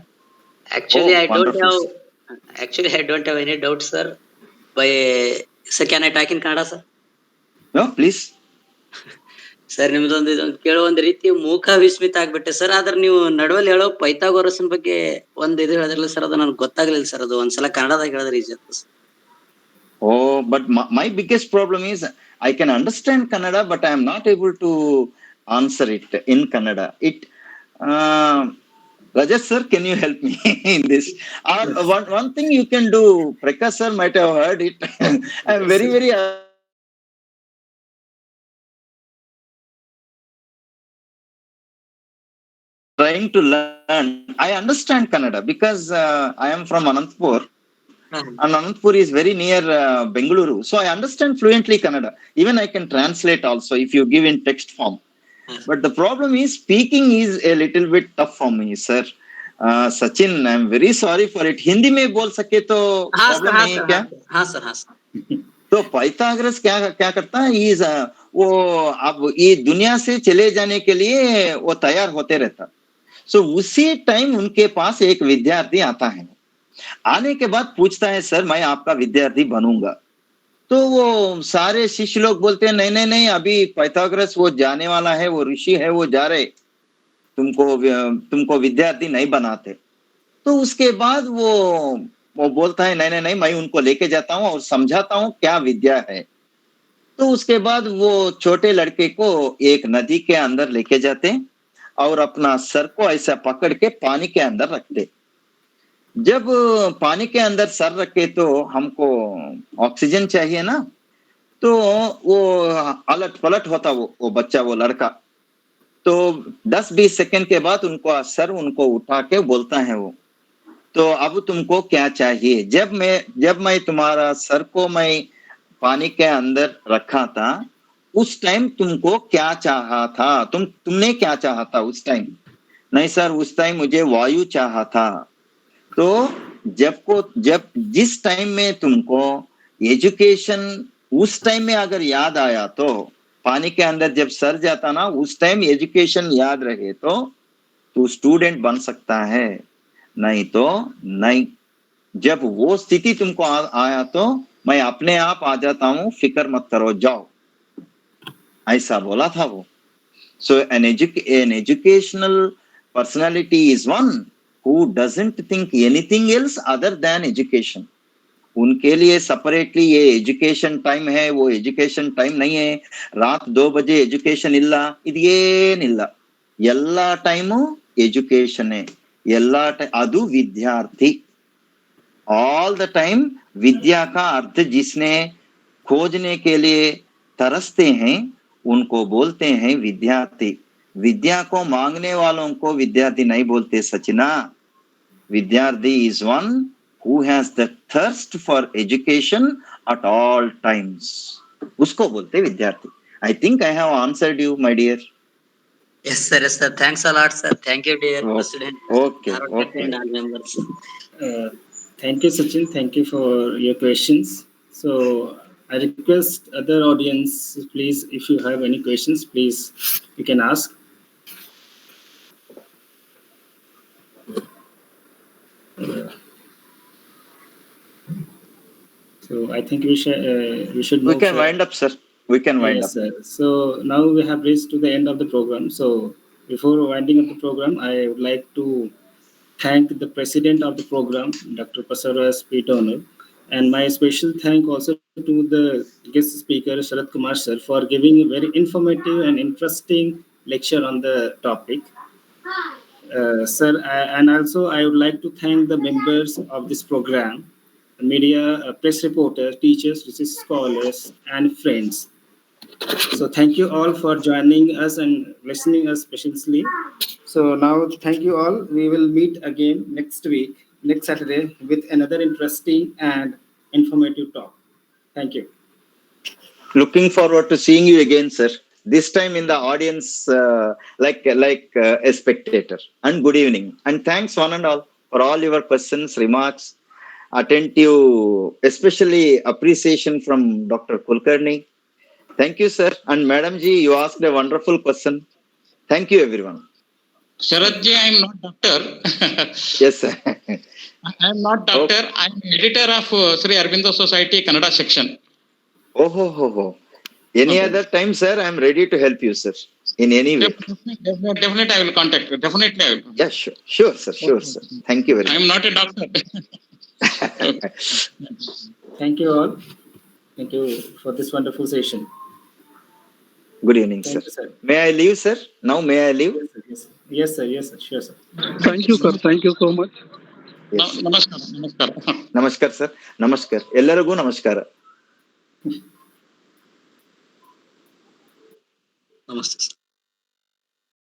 Actually, Oh, I don't wonderful. have any doubts, sir. By sir, can I talk in Kannada, sir? No, please. Sir ನಿಮ್ದೊಂದು ಇದೊಂದು ಕೇಳೋ ಒಂದ್ ರೀತಿ ಮೂಕ ವಿಸ್ಮಿತ ಆಗ್ಬಿಟ್ಟೆ sir. ಆದ್ರೆ ನೀವು ನಡುವಲ್ಲಿ ಹೇಳೋ ಪೈಥಾಗೋರಸ್ನ ಬಗ್ಗೆ ಒಂದ್ ಇದು ಹೇಳಿದ್ರಲ್ಲ ಸರ್, ಅದು ನನ್ಗೆ ಗೊತ್ತಾಗ್ಲಿಲ್ಲ ಸರ್. ಅದು ಒಂದ್ಸಲ ಕನ್ನಡದಾಗ ಹೇಳಿದ್ರೆ ಈಜಿ ಆಯ್ತು sir. Oh, but my biggest problem is I can understand Kannada, but I am not able to answer it in Kannada. Rajesh sir, can you help me in this? Yes, One thing you can do, Prakash sir might have heard it. I am yes, very, sir. very trying to learn. I understand Kannada because I am from Anantapur. And Anantapur is very near Bengaluru. So I understand fluently Kannada. Even I can translate also if you give in text form. But the problem is speaking is a little bit tough for me, sir. Sachin, I'm very sorry for it. Hindi में बोल सके तो हाँ sir, problem हाँ नहीं है sir, क्या? हाँ सर, हाँ सर. तो पाइथागोरस क्या क्या करता है? वो अब ये दुनिया से चले जाने के लिए वो तैयार होते रहता. सो उसी टाइम उनके पास एक विद्यार्थी आता है. आने के बाद पूछता है, सर मैं आपका विद्यार्थी बनूंगा. तो वो सारे शिष्य लोग बोलते हैं, नहीं नहीं नहीं, अभी पाइथागोरस वो जाने वाला है, वो ऋषि है, वो जा रहे, तुमको विद्यार्थी नहीं बनाते. तो उसके बाद वो बोलता है, नहीं नहीं नहीं, मैं उनको लेके जाता हूँ और समझाता हूँ क्या विद्या है. तो उसके बाद वो छोटे लड़के को एक नदी के अंदर लेके जाते और अपना सर को ऐसा पकड़ के पानी के अंदर रखते. जब पानी के अंदर सर रखे तो हमको ऑक्सीजन चाहिए ना, तो वो अलट पलट होता वो बच्चा, वो लड़का. तो 10-20 सेकंड के बाद उनको उठा के बोलता है वो, तो अब तुमको क्या चाहिए? जब मैं तुम्हारा सर को मैं पानी के अंदर रखा था, उस टाइम तुमको क्या चाहा था? तुमने क्या चाहा था उस टाइम? नहीं सर, उस टाइम मुझे वायु चाहा था. तो जब जिस टाइम में तुमको एजुकेशन उस टाइम में अगर याद आया, तो पानी के अंदर जब सर जाता ना, उस टाइम एजुकेशन याद रहे तो तू स्टूडेंट बन सकता है, नहीं तो नहीं. जब वो स्थिति तुमको आया तो मैं अपने आप आ जाता हूं, फिक्र मत करो, जाओ, ऐसा बोला था वो. So an educational personality is one who doesn't think anything else other than education. उनके लिए सेपरेटली ये एजुकेशन टाइम है, वो एजुकेशन टाइम नहीं है. रात 2 बजे एजुकेशन ಇಲ್ಲ, ಇದೇನಿಲ್ಲ. ಎಲ್ಲ ಟೈಮು ಎಜುಕೇಶನ್, ಎಲ್ಲ ಅದು ವಿದ್ಯಾರ್ಥಿ. ऑल द टाइम विद्या का अर्थ जिसने खोजने के लिए तरसते हैं उनको बोलते हैं विद्यार्थी. विद्या को मांगने वालों को विद्यार्थी नहीं बोलते सचिना. विद्यार्थी is one who has the thirst for education at all times. उसको बोलते विद्यार्थी. I think I have answered you, my dear. Yes sir, yes sir. Thanks a lot sir. Thank you dear president. Okay. And all members. Uh, Thank you, Sachin. Thank you for your questions. So I request other audience, please, if you have any questions, please, you can ask. So I think we should We move can wind up, sir. We can wind Yes, up. sir. So now we have reached to the end of the program. So before winding up the program, I would like to thank the president of the program, Dr. Pasaras P. Donor, and my special thank also to the guest speaker, Sarat Kumar sir, for giving a very informative and interesting lecture on the topic. Sir, and also I would like to thank the members of this program, media, press reporters, teachers, research scholars, and friends. So thank you all for joining us and listening us patiently. So now thank you all. We will meet again next week, next Saturday, with another interesting and informative talk. Thank you. Looking forward to seeing you again, sir. This time in the audience, like a spectator. And good evening. And thanks one and all. for all your questions, remarks, attentive, especially appreciation from Dr. Kulkarni. Thank you, sir. And Madam Ji, you asked a wonderful question. Thank you, everyone. Sharatji, I am not doctor. Yes, sir. I am not doctor. Okay. I am editor of Sri Aurobindo Society Kannada section. Oh. Any other time, sir, I am ready to help you, sir, in any way. Definitely, I will contact you. Definitely, I will. Yeah, sure, sir. Thank you very I much. am not a doctor. Thank you all. Thank you for this wonderful session. Good evening, sir. Thank you, sir. May I leave, sir? Now may I leave? Yes, sir. Sure, sir. Thank you, sir. Thank you so much. Yes. Namaskar. Namaskar, sir. Namaskar. Ellarigu namaskara. ನಮಸ್ತೆ sir.